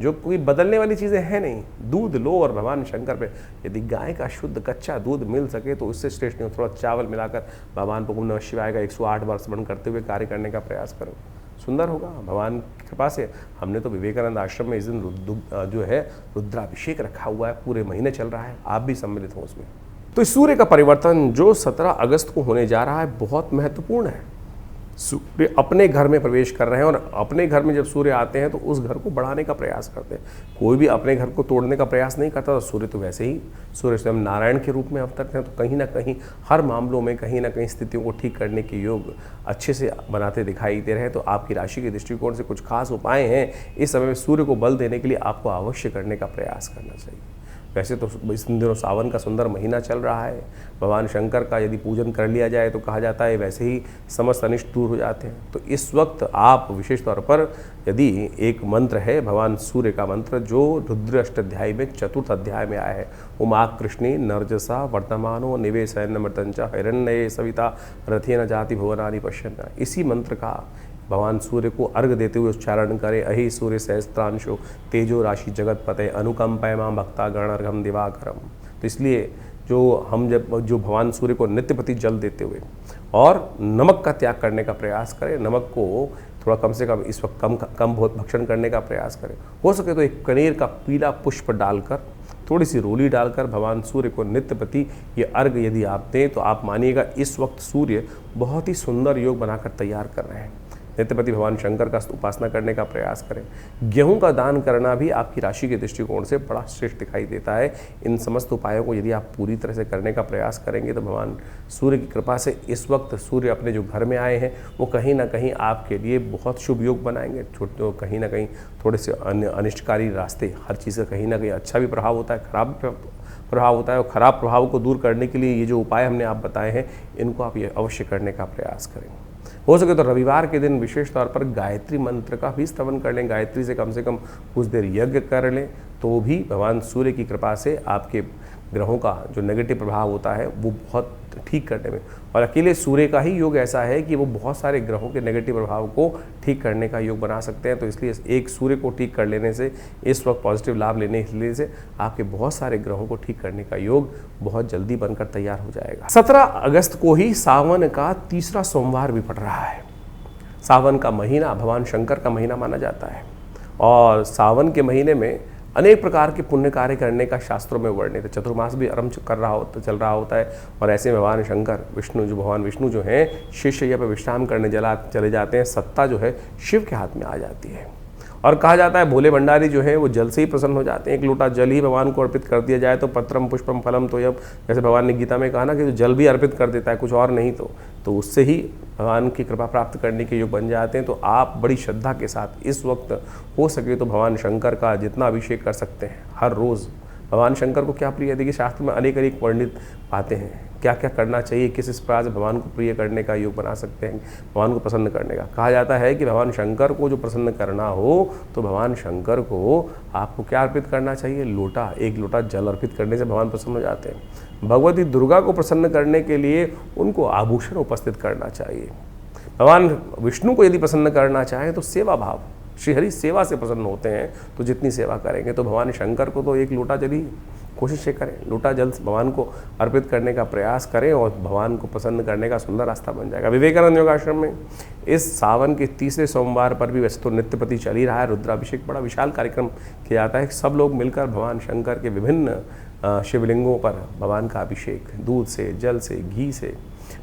जो कोई बदलने वाली चीज़ें हैं नहीं। दूध लो और भगवान शंकर पे यदि गाय का शुद्ध कच्चा दूध मिल सके तो उससे श्रेष्ठ नहीं, थोड़ा चावल मिलाकर भगवान को ओम नमः शिवाय का 108 बार स्मरण करते हुए कार्य करने का प्रयास करो, सुंदर होगा। भगवान की कृपा से हमने तो विवेकानंद आश्रम में इस दिन जो है रुद्राभिषेक रखा हुआ है, पूरे महीने चल रहा है, आप भी सम्मिलित हो उसमें। तो इस सूर्य का परिवर्तन जो 17 अगस्त को होने जा रहा है बहुत महत्वपूर्ण है। सूर्य अपने घर में प्रवेश कर रहे हैं और अपने घर में जब सूर्य आते हैं तो उस घर को बढ़ाने का प्रयास करते हैं। कोई भी अपने घर को तोड़ने का प्रयास नहीं करता। तो सूर्य तो वैसे ही, सूर्य स्वयं नारायण के रूप में अवतरते हैं, तो कहीं ना कहीं हर मामलों में कहीं ना कहीं स्थितियों को ठीक करने के योग अच्छे से बनाते दिखाई दे रहे हैं। तो आपकी राशि के दृष्टिकोण से कुछ खास उपाय हैं इस समय में सूर्य को बल देने के लिए आपको अवश्य करने का प्रयास करना चाहिए। वैसे तो इस दिनों सावन का सुंदर महीना चल रहा है, भगवान शंकर का यदि पूजन कर लिया जाए तो कहा जाता है वैसे ही समस्त अनिष्ट दूर हो जाते हैं। तो इस वक्त आप विशेष तौर पर यदि एक मंत्र है भगवान सूर्य का मंत्र जो रुद्र अष्टाध्यायी में 4th अध्याय में आया है, उमा कृष्णी नरजसा वर्तमानो निवेशयन मृतंचा हिरण्ये सविता रथेन जाति भुवनानि पश्यन्, इसी मंत्र का भगवान सूर्य को अर्घ देते हुए उच्चारण करें। अहि सूर्य सहस्त्रांशो तेजो राशि जगत पते अनुकंपय मां भक्ता गणर्घम दिवाकरम। तो इसलिए जो भगवान सूर्य को नित्यप्रति जल देते हुए और नमक का त्याग करने का प्रयास करें, नमक को थोड़ा कम से कम इस वक्त कम बहुत भक्षण करने का प्रयास करें। हो सके तो एक कनेर का पीला पुष्प डालकर, थोड़ी सी रोली डालकर भगवान सूर्य को नित्य प्रति ये अर्घ यदि आप दें तो आप मानिएगा इस वक्त सूर्य बहुत ही सुंदर योग बनाकर तैयार कर रहे हैं। नित्यपति भगवान शंकर का उपासना करने का प्रयास करें। गेहूं का दान करना भी आपकी राशि के दृष्टिकोण से बड़ा श्रेष्ठ दिखाई देता है। इन समस्त उपायों को यदि आप पूरी तरह से करने का प्रयास करेंगे तो भगवान सूर्य की कृपा से इस वक्त सूर्य अपने जो घर में आए हैं वो कहीं ना कहीं आपके लिए बहुत शुभ योग बनाएंगे। छोटे कहीं ना कहीं थोड़े से अनिष्टकारी रास्ते, हर चीज़ का कहीं ना कहीं अच्छा भी प्रभाव होता है, खराब प्रभाव होता है, और ख़राब प्रभाव को दूर करने के लिए ये जो उपाय हमने आप बताए हैं इनको आप ये अवश्य करने का प्रयास करें। हो सके तो रविवार के दिन विशेष तौर पर गायत्री मंत्र का भी स्तवन कर लें, गायत्री से कम कुछ देर यज्ञ कर लें, तो भी भगवान सूर्य की कृपा से आपके ग्रहों का जो नेगेटिव प्रभाव होता है वो बहुत ठीक करने में, और अकेले सूर्य का ही योग ऐसा है कि वो बहुत सारे ग्रहों के नेगेटिव प्रभाव को ठीक करने का योग बना सकते हैं। तो इसलिए एक सूर्य को ठीक कर लेने से, इस वक्त पॉजिटिव लाभ लेने से आपके बहुत सारे ग्रहों को ठीक करने का योग बहुत जल्दी बनकर तैयार हो जाएगा। 17 अगस्त को ही सावन का तीसरा सोमवार भी पड़ रहा है। सावन का महीना भगवान शंकर का महीना माना जाता है, और सावन के महीने में अनेक प्रकार के पुण्य कार्य करने का शास्त्रों में वर्णित है। चतुर्मास भी आरंभ चल रहा होता है, और ऐसे में भगवान शंकर भगवान विष्णु जो हैं शीर्षशैया पर विश्राम करने चले जाते हैं। सत्ता जो है शिव के हाथ में आ जाती है, और कहा जाता है भोले भंडारी जो है वो जल से ही प्रसन्न हो जाते हैं। एक लोटा जल ही भगवान को अर्पित कर दिया जाए तो पत्रम पुष्पम फलम तोयम, जैसे भगवान ने गीता में कहा ना कि जो जल भी अर्पित कर देता है, कुछ और नहीं तो उससे ही भगवान की कृपा प्राप्त करने के योग बन जाते हैं। तो आप बड़ी श्रद्धा के साथ इस वक्त हो सके तो भगवान शंकर का जितना अभिषेक कर सकते हैं हर रोज़। भगवान शंकर को क्या प्रिय है, देखिए शास्त्र में अनेक वर्णित पाते हैं क्या क्या करना चाहिए, किस प्रकार से भगवान को प्रिय करने का योग बना सकते हैं, भगवान को प्रसन्न करने का। कहा जाता है कि भगवान शंकर को जो प्रसन्न करना हो तो भगवान शंकर को आपको क्या अर्पित करना चाहिए, एक लोटा जल अर्पित करने से भगवान प्रसन्न हो जाते हैं। भगवती दुर्गा को प्रसन्न करने के लिए उनको आभूषण उपस्थित करना चाहिए। भगवान विष्णु को यदि प्रसन्न करना चाहें तो सेवा भाव, श्रीहरि सेवा से प्रसन्न होते हैं, तो जितनी सेवा करेंगे तो भगवान शंकर को तो एक लोटा जल ही कोशिश ये करें, लोटा जल भगवान को अर्पित करने का प्रयास करें, और भगवान को प्रसन्न करने का सुंदर रास्ता बन जाएगा। विवेकानंद योगाश्रम में इस सावन के तीसरे सोमवार पर भी वैसे तो नित्यपति चल ही रहा है, रुद्राभिषेक बड़ा विशाल कार्यक्रम किया जाता है। सब लोग मिलकर भगवान शंकर के विभिन्न शिवलिंगों पर भगवान का अभिषेक दूध से, जल से, घी से,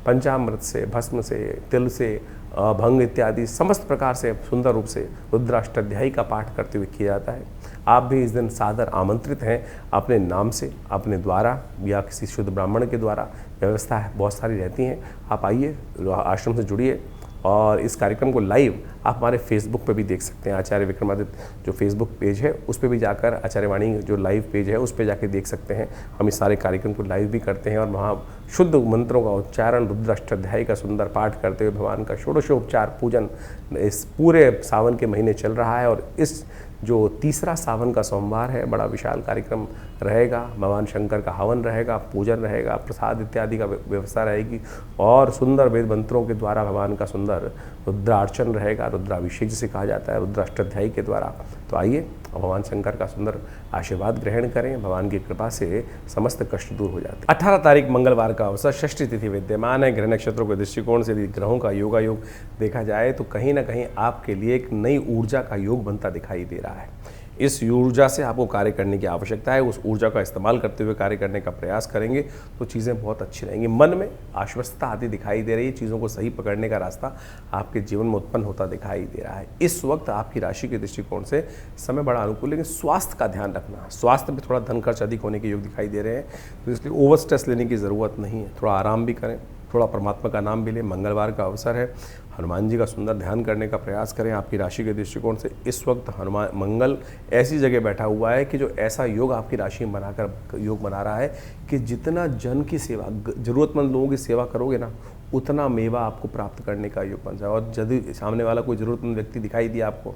पंचामृत से, भस्म से, तिल से, भंग इत्यादि समस्त प्रकार से सुंदर रूप से रुद्राष्टाध्यायी का पाठ करते हुए किया जाता है। आप भी इस दिन सादर आमंत्रित हैं, अपने नाम से, अपने द्वारा या किसी शुद्ध ब्राह्मण के द्वारा, व्यवस्था है बहुत सारी रहती हैं। आप आइए, आश्रम से जुड़िए, और इस कार्यक्रम को लाइव आप हमारे फेसबुक पे भी देख सकते हैं। आचार्य विक्रमादित्य जो फेसबुक पेज है उस पर भी जाकर, आचार्यवाणी जो लाइव पेज है उस पर जाकर देख सकते हैं। हम इस सारे कार्यक्रम को लाइव भी करते हैं, और वहाँ शुद्ध मंत्रों का उच्चारण, रुद्राष्टाध्यायी का सुंदर पाठ करते हुए भगवान का षोडशोपचार पूजन इस पूरे सावन के महीने चल रहा है। और इस जो तीसरा सावन का सोमवार है बड़ा विशाल कार्यक्रम रहेगा। भगवान शंकर का हवन रहेगा, पूजन रहेगा, प्रसाद इत्यादि का व्यवस्था रहेगी, और सुंदर वेद मंत्रों के द्वारा भगवान का सुंदर रुद्रार्चन रहेगा, रुद्राभिषेक जिसे कहा जाता है रुद्राष्टाध्यायी के द्वारा। तो आइए भगवान शंकर का सुंदर आशीर्वाद ग्रहण करें, भगवान की कृपा से समस्त कष्ट दूर हो जाते हैं। 18 तारीख मंगलवार का अवसर, षष्ठी तिथि विद्यमान है। ग्रह नक्षत्रों के दृष्टिकोण से यदि ग्रहों का योगायोग देखा जाए तो कहीं ना कहीं आपके लिए एक नई ऊर्जा का योग बनता दिखाई दे रहा है। इस ऊर्जा से आपको कार्य करने की आवश्यकता है। उस ऊर्जा का इस्तेमाल करते हुए कार्य करने का प्रयास करेंगे तो चीज़ें बहुत अच्छी रहेंगी। मन में आश्वस्तता आती दिखाई दे रही है, चीज़ों को सही पकड़ने का रास्ता आपके जीवन में उत्पन्न होता दिखाई दे रहा है। इस वक्त आपकी राशि के दृष्टिकोण से समय बड़ा अनुकूल है, लेकिन स्वास्थ्य का ध्यान रखना। स्वास्थ्य में थोड़ा धन खर्च अधिक होने के योग दिखाई दे रहे हैं, तो इसलिए ओवर स्ट्रेस लेने की ज़रूरत नहीं है। थोड़ा आराम भी करें, थोड़ा परमात्मा का नाम भी लें। मंगलवार का अवसर है, हनुमान जी का सुंदर ध्यान करने का प्रयास करें। आपकी राशि के दृष्टिकोण से इस वक्त मंगल ऐसी जगह बैठा हुआ है कि जो ऐसा योग आपकी राशि में बनाकर योग बना रहा है कि जितना जन की सेवा, ज़रूरतमंद लोगों की सेवा करोगे ना, उतना मेवा आपको प्राप्त करने का योग बन जाए। और यदि सामने वाला कोई ज़रूरतमंद व्यक्ति दिखाई दिया आपको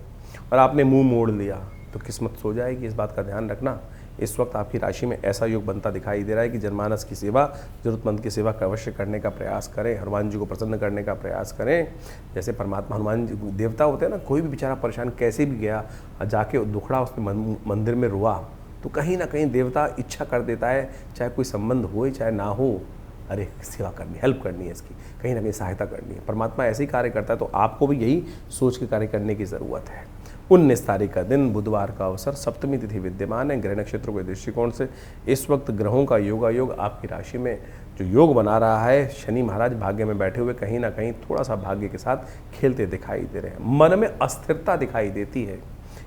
और आपने मुँह मोड़ लिया तो किस्मत सो जाएगी। इस बात का ध्यान रखना। इस वक्त आपकी राशि में ऐसा योग बनता दिखाई दे रहा है कि जनमानस की सेवा, जरूरतमंद की सेवा का अवश्य करने का प्रयास करें। हनुमान जी को प्रसन्न करने का प्रयास करें। जैसे परमात्मा हनुमान जी देवता होते हैं ना, कोई भी बेचारा परेशान कैसे भी गया, जाके दुखड़ा उसने मंदिर में रोआ तो कहीं ना कहीं देवता इच्छा कर देता है, चाहे कोई संबंध हो चाहे ना हो, अरे सेवा करनी, हेल्प करनी है, इसकी कहीं ना कहीं सहायता करनी है। परमात्मा ऐसे ही कार्य करता है, तो आपको भी यही सोच के कार्य करने की ज़रूरत है। 19 तारीख का दिन बुधवार का अवसर, सप्तमी तिथि विद्यमान है। ग्रह नक्षत्रों के दृष्टिकोण से इस वक्त ग्रहों का योगायोग आपकी राशि में जो योग बना रहा है, शनि महाराज भाग्य में बैठे हुए कहीं ना कहीं थोड़ा सा भाग्य के साथ खेलते दिखाई दे रहे हैं। मन में अस्थिरता दिखाई देती है,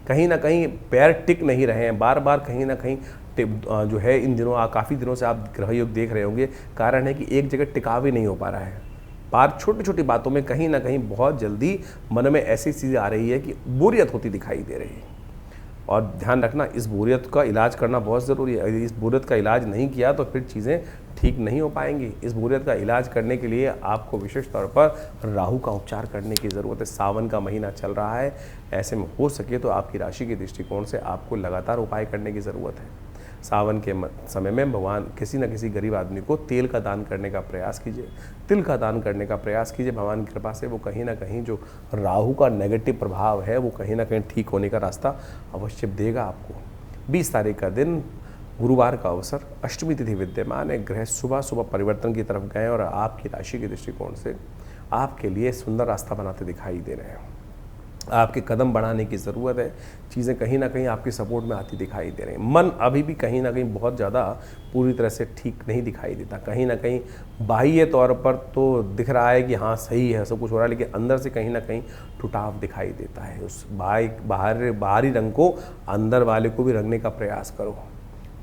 कहीं ना कहीं पैर टिक नहीं रहे हैं, बार बार कहीं ना कहीं जो है इन दिनों काफ़ी दिनों से आप ग्रह योग देख रहे होंगे, कारण है कि एक जगह टिकाव ही नहीं हो पा रहा है। बार छोटी छोटी बातों में कहीं ना कहीं बहुत जल्दी मन में ऐसी चीज़ें आ रही है कि बोरियत होती दिखाई दे रही है। और ध्यान रखना, इस बोरियत का इलाज करना बहुत ज़रूरी है। यदि इस बोरियत का इलाज नहीं किया तो फिर चीज़ें ठीक नहीं हो पाएंगी। इस बोरियत का इलाज करने के लिए आपको विशेष तौर पर राहु का उपचार करने की ज़रूरत है। सावन का महीना चल रहा है, ऐसे में हो सके तो आपकी राशि के दृष्टिकोण से आपको लगातार उपाय करने की ज़रूरत है। सावन के समय में भगवान किसी न किसी गरीब आदमी को तेल का दान करने का प्रयास कीजिए, तिल का दान करने का प्रयास कीजिए। भगवान की कृपा से वो कहीं ना कहीं जो राहु का नेगेटिव प्रभाव है वो कहीं ना कहीं ठीक होने का रास्ता अवश्य देगा आपको। 20 तारीख का दिन, गुरुवार का अवसर, अष्टमी तिथि विद्यमान है। ग्रह सुबह सुबह परिवर्तन की तरफ गए और आपकी राशि के दृष्टिकोण से आपके लिए सुंदर रास्ता बनाते दिखाई दे रहे हैं। आपके कदम बढ़ाने की ज़रूरत है, चीज़ें कहीं ना कहीं आपकी सपोर्ट में आती दिखाई दे रही हैं। मन अभी भी कहीं ना कहीं बहुत ज़्यादा पूरी तरह से ठीक नहीं दिखाई देता। कहीं ना कहीं बाह्य तौर पर तो दिख रहा है कि हाँ सही है, सब कुछ हो रहा है, लेकिन अंदर से कहीं ना कहीं टुटाव दिखाई देता है। उस बाहरी रंग को अंदर वाले को भी रंगने का प्रयास करो,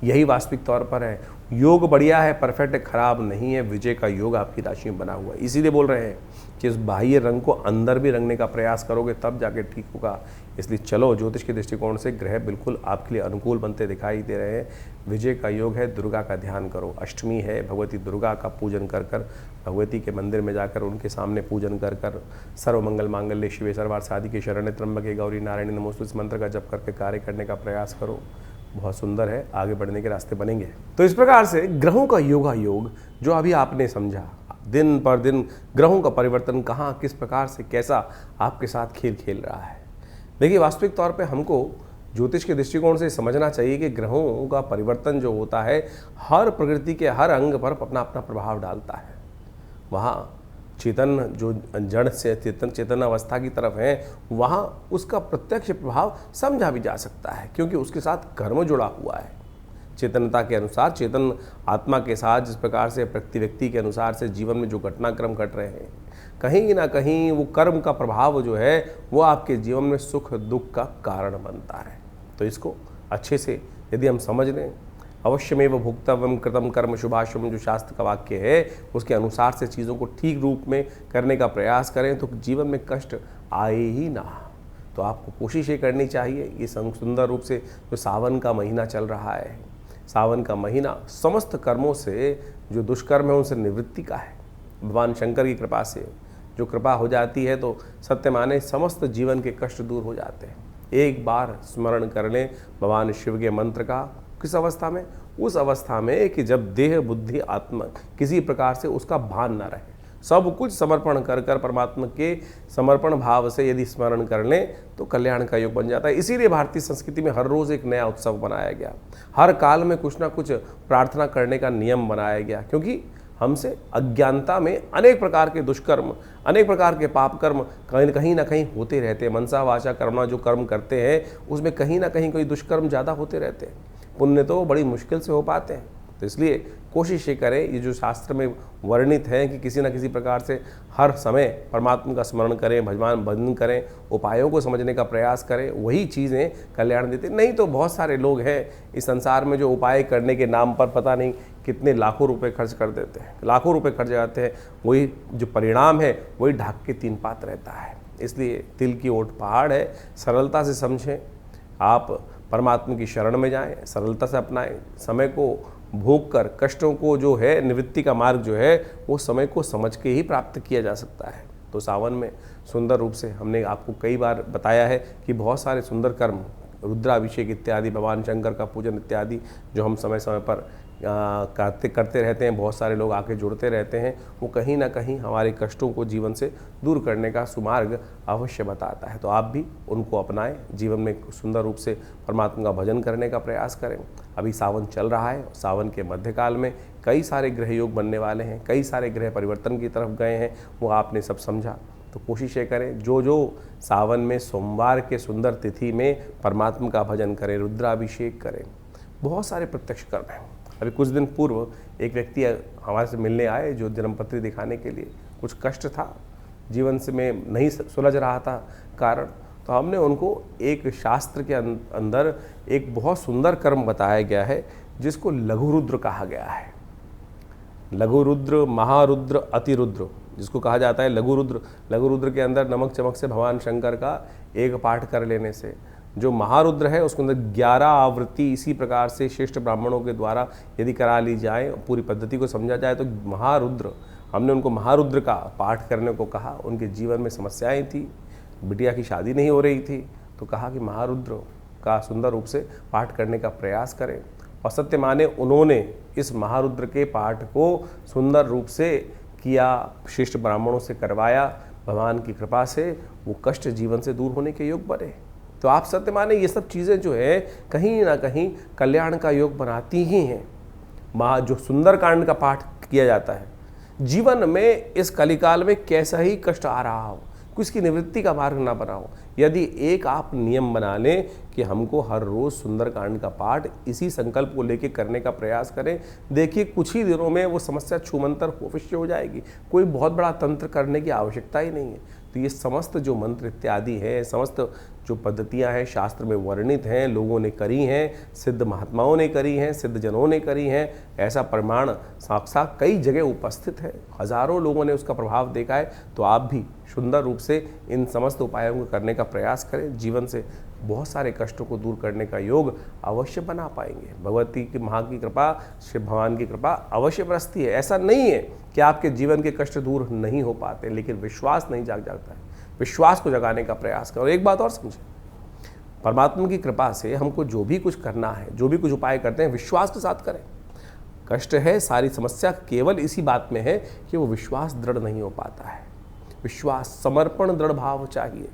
यही वास्तविक तौर पर है। योग बढ़िया है, परफेक्ट है, खराब नहीं है। विजय का योग आपकी राशि में बना हुआ है, इसीलिए बोल रहे हैं कि इस बाह्य रंग को अंदर भी रंगने का प्रयास करोगे तब जाके ठीक होगा। इसलिए चलो, ज्योतिष के दृष्टिकोण से ग्रह बिल्कुल आपके लिए अनुकूल बनते दिखाई दे रहे हैं। विजय का योग है, दुर्गा का ध्यान करो। अष्टमी है, भगवती दुर्गा का पूजन कर कर, भगवती के मंदिर में जाकर उनके सामने पूजन कर कर, सर्वमंगल मांगल्ये शिवे सर्वार्थ साधिके शरण्ये त्र्यंबके गौरी नारायणी नमोस्तुते इस मंत्र का जप करके कार्य करने का प्रयास करो। बहुत सुंदर है, आगे बढ़ने के रास्ते बनेंगे। तो इस प्रकार से ग्रहों का योगा योग जो अभी आपने समझा, दिन पर दिन ग्रहों का परिवर्तन कहाँ किस प्रकार से कैसा आपके साथ खेल खेल रहा है। देखिए, वास्तविक तौर पे हमको ज्योतिष के दृष्टिकोण से समझना चाहिए कि ग्रहों का परिवर्तन जो होता है हर प्रकृति के हर अंग पर अपना अपना प्रभाव डालता है। वहाँ चेतन जो जड़ से चेतन अवस्था की तरफ है, वहाँ उसका प्रत्यक्ष प्रभाव समझा भी जा सकता है, क्योंकि उसके साथ कर्म जुड़ा हुआ है। चेतनता के अनुसार, चेतन आत्मा के साथ जिस प्रकार से प्रति व्यक्ति के अनुसार से जीवन में जो घटनाक्रम घट रहे हैं, कहीं ना कहीं वो कर्म का प्रभाव जो है वो आपके जीवन में सुख दुख का कारण बनता है। तो इसको अच्छे से यदि हम समझ लें, अवश्यमेव भुक्तव्यम कृतम कर्म शुभाशुभम, जो शास्त्र का वाक्य है उसके अनुसार से चीज़ों को ठीक रूप में करने का प्रयास करें तो जीवन में कष्ट आए ही ना। तो आपको कोशिश ये करनी चाहिए। ये सुंदर रूप से जो सावन का महीना चल रहा है, सावन का महीना समस्त कर्मों से जो दुष्कर्म है उनसे निवृत्ति का है। भगवान शंकर की कृपा से जो कृपा हो जाती है तो सत्य माने समस्त जीवन के कष्ट दूर हो जाते हैं। एक बार स्मरण कर लें भगवान शिव के मंत्र का। किस अवस्था में? उस अवस्था में कि जब देह बुद्धि आत्मा किसी प्रकार से उसका भान ना रहे, सब कुछ समर्पण कर कर परमात्मा के समर्पण भाव से यदि स्मरण कर लें तो कल्याण का योग बन जाता है। इसीलिए भारतीय संस्कृति में हर रोज़ एक नया उत्सव बनाया गया, हर काल में कुछ ना कुछ प्रार्थना करने का नियम बनाया गया, क्योंकि हमसे अज्ञानता में अनेक प्रकार के दुष्कर्म, अनेक प्रकार के पाप कर्म कहीं ना कहीं होते रहते हैं। मनसा वाचा कर्मणा जो कर्म करते हैं उसमें कहीं ना कहीं कोई दुष्कर्म ज़्यादा होते रहते हैं, पुण्य तो बड़ी मुश्किल से हो पाते हैं। तो इसलिए कोशिश ये करें, ये जो शास्त्र में वर्णित है कि किसी न किसी प्रकार से हर समय परमात्मा का स्मरण करें, भजन करें, उपायों को समझने का प्रयास करें, वही चीज़ें कल्याण देते। नहीं तो बहुत सारे लोग हैं इस संसार में जो उपाय करने के नाम पर पता नहीं कितने लाखों रुपए खर्च कर देते हैं, लाखों रुपए खर्च जाते हैं, वही जो परिणाम है वही ढाक के तीन पात रहता है। इसलिए तिल की ओट पहाड़ है, सरलता से समझें, आप परमात्मा की शरण में जाएं, सरलता से अपनाएं, समय को भोग कर कष्टों को जो है निवृत्ति का मार्ग जो है वो समय को समझ के ही प्राप्त किया जा सकता है। तो सावन में सुंदर रूप से हमने आपको कई बार बताया है कि बहुत सारे सुंदर कर्म, रुद्राभिषेक इत्यादि, भगवान शंकर का पूजन इत्यादि जो हम समय समय पर करते रहते हैं, बहुत सारे लोग आके जुड़ते रहते हैं, वो कहीं ना कहीं हमारे कष्टों को जीवन से दूर करने का सुमार्ग अवश्य बताता है। तो आप भी उनको अपनाएं, जीवन में सुंदर रूप से परमात्मा का भजन करने का प्रयास करें। अभी सावन चल रहा है, सावन के मध्यकाल में कई सारे ग्रह योग बनने वाले हैं, कई सारे ग्रह परिवर्तन की तरफ गए हैं, वो आपने सब समझा। तो कोशिश ये करें, जो सावन में सोमवार के सुंदर तिथि में परमात्मा का भजन करें, रुद्राभिषेक करें, बहुत सारे प्रत्यक्ष कर्म हैं। अभी कुछ दिन पूर्व एक व्यक्ति हमारे से मिलने आए जो जन्मपत्री दिखाने के लिए, कुछ कष्ट था, जीवन से में नहीं सुलझ रहा था कारण, तो हमने उनको एक शास्त्र के अंदर एक बहुत सुंदर कर्म बताया गया है जिसको लघु रुद्र कहा गया है। लघु रुद्र, महारुद्र, अतिरुद्र, जिसको कहा जाता है लघु रुद्र। लघु रुद्र के अंदर नमक चमक से भगवान शंकर का एक पाठ कर लेने से, जो महारुद्र है उसके अंदर 11 आवृत्ति इसी प्रकार से श्रेष्ठ ब्राह्मणों के द्वारा यदि करा ली जाए, पूरी पद्धति को समझा जाए तो महारुद्र, हमने उनको महारुद्र का पाठ करने को कहा। उनके जीवन में समस्याएं थी, बिटिया की शादी नहीं हो रही थी, तो कहा कि महारुद्र का सुंदर रूप से पाठ करने का प्रयास करें। और सत्य माने उन्होंने इस महारुद्र के पाठ को सुंदर रूप से किया, श्रेष्ठ ब्राह्मणों से करवाया, भगवान की कृपा से वो कष्ट जीवन से दूर होने के योग बने। तो आप सत्य माने ये सब चीज़ें जो है कहीं ना कहीं कल्याण का योग बनाती ही हैं। जो सुंदर कांड का पाठ किया जाता है, जीवन में इस कलिकाल में कैसा ही कष्ट आ रहा हो, उसकी निवृत्ति का मार्ग ना बनाओ। यदि एक आप नियम बना लें कि हमको हर रोज़ सुंदरकांड का पाठ इसी संकल्प को लेके करने का प्रयास करें, देखिए कुछ ही दिनों में वो समस्या छूमंतर अवश्य हो जाएगी। कोई बहुत बड़ा तंत्र करने की आवश्यकता ही नहीं है। तो ये समस्त जो मंत्र इत्यादि है, समस्त जो पद्धतियाँ हैं शास्त्र में वर्णित हैं, लोगों ने करी हैं, सिद्ध महात्माओं ने करी हैं, सिद्ध जनों ने करी हैं, ऐसा प्रमाण साक्षात कई जगह उपस्थित है, हजारों लोगों ने उसका प्रभाव देखा है। तो आप भी सुंदर रूप से इन समस्त उपायों को करने का प्रयास करें, जीवन से बहुत सारे कष्टों को दूर करने का योग अवश्य बना पाएंगे। भगवती की माँ की कृपा, शिव भगवान की कृपा अवश्य बरसती है। ऐसा नहीं है कि आपके जीवन के कष्ट दूर नहीं हो पाते, लेकिन विश्वास नहीं जागता है। विश्वास को जगाने का प्रयास करो। एक बात और समझें, परमात्मा की कृपा से हमको जो भी कुछ करना है, जो भी कुछ उपाय करते हैं, विश्वास के साथ करें। कष्ट है, सारी समस्या केवल इसी बात में है कि वो विश्वास दृढ़ नहीं हो पाता है। विश्वास, समर्पण, दृढ़ भाव चाहिए।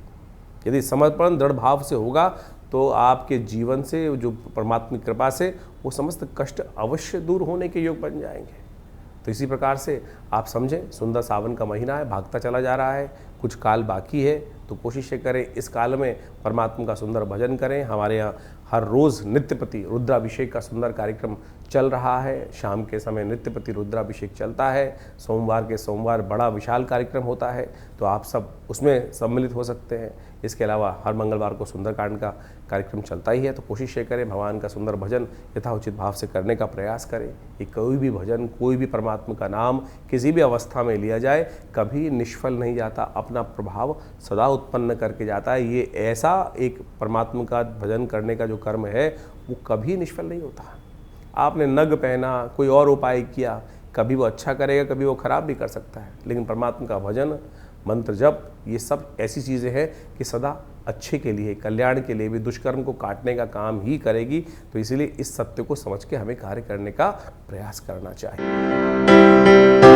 यदि समर्पण दृढ़ भाव से होगा तो आपके जीवन से, जो परमात्मा की कृपा से, वो समस्त कष्ट अवश्य दूर होने के योग बन जाएंगे। तो इसी प्रकार से आप समझें, सुंदर सावन का महीना है, भागता चला जा रहा है, कुछ काल बाकी है, तो कोशिश करें इस काल में परमात्मा का सुंदर भजन करें। हमारे यहाँ हर रोज़ नित्यपति रुद्राभिषेक का सुंदर कार्यक्रम चल रहा है। शाम के समय नित्यपति रुद्राभिषेक चलता है। सोमवार के सोमवार बड़ा विशाल कार्यक्रम होता है, तो आप सब उसमें सम्मिलित हो सकते हैं। इसके अलावा हर मंगलवार को सुंदरकांड का कार्यक्रम चलता ही है। तो कोशिश ये करें भगवान का सुंदर भजन यथाउचित भाव से करने का प्रयास करें। कि कोई भी भजन, कोई भी परमात्मा का नाम किसी भी अवस्था में लिया जाए, कभी निष्फल नहीं जाता, अपना प्रभाव सदा उत्पन्न करके जाता है। ये ऐसा एक परमात्मा का भजन करने का जो कर्म है वो कभी निष्फल नहीं होता। आपने नग पहना, कोई और उपाय किया, कभी वो अच्छा करेगा, कभी वो खराब भी कर सकता है, लेकिन परमात्मा का भजन, मंत्र जप, ये सब ऐसी चीज़ें हैं कि सदा अच्छे के लिए, कल्याण के लिए भी, दुष्कर्म को काटने का काम ही करेगी। तो इसीलिए इस सत्य को समझ के हमें कार्य करने का प्रयास करना चाहिए।